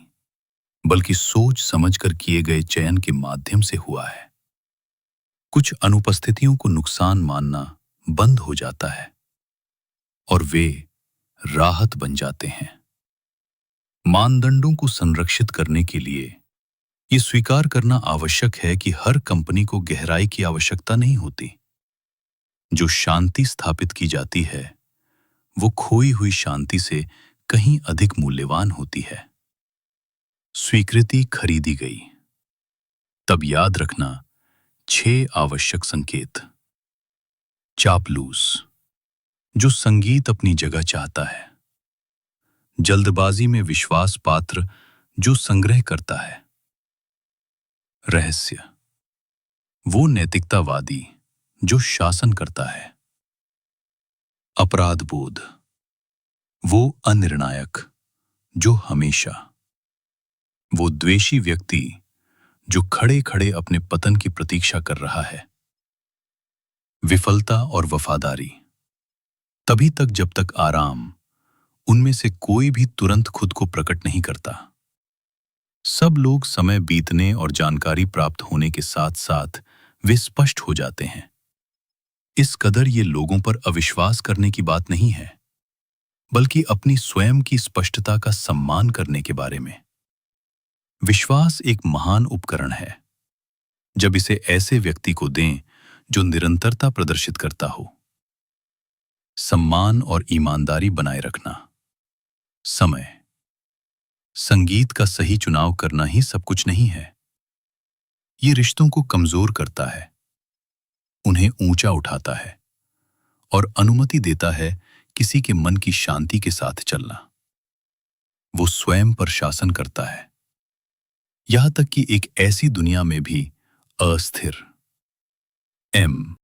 बल्कि सोच समझकर किए गए चयन के माध्यम से हुआ है। कुछ अनुपस्थितियों को नुकसान मानना बंद हो जाता है और वे राहत बन जाते हैं। मानदंडों को संरक्षित करने के लिए ये स्वीकार करना आवश्यक है कि हर कंपनी को गहराई की आवश्यकता नहीं होती। जो शांति स्थापित की जाती है वो खोई हुई शांति से कहीं अधिक मूल्यवान होती है। स्वीकृति खरीदी गई। तब याद रखना 6 आवश्यक संकेत। चापलूस, जो संगीत अपनी जगह चाहता है। जल्दबाजी में विश्वास पात्र, जो संग्रह करता है। रहस्य, वो नैतिकतावादी जो शासन करता है। अपराध बोध, वो अनिर्णायक जो हमेशा। वो द्वेषी व्यक्ति जो खड़े खड़े अपने पतन की प्रतीक्षा कर रहा है। विफलता और वफादारी, तभी तक जब तक आराम, उनमें से कोई भी तुरंत खुद को प्रकट नहीं करता। सब लोग समय बीतने और जानकारी प्राप्त होने के साथ साथ वे स्पष्ट हो जाते हैं। इस कदर ये लोगों पर अविश्वास करने की बात नहीं है, बल्कि अपनी स्वयं की स्पष्टता का सम्मान करने के बारे में। विश्वास एक महान उपकरण है। जब इसे ऐसे व्यक्ति को दें जो निरंतरता प्रदर्शित करता हो। सम्मान और ईमानदारी बनाए रखना। समय, संगीत का सही चुनाव करना ही सब कुछ नहीं है। ये रिश्तों को कमजोर करता है, उन्हें ऊंचा उठाता है और अनुमति देता है किसी के मन की शांति के साथ चलना। वो स्वयं पर शासन करता है, यहां तक कि एक ऐसी दुनिया में भी अस्थिर। एम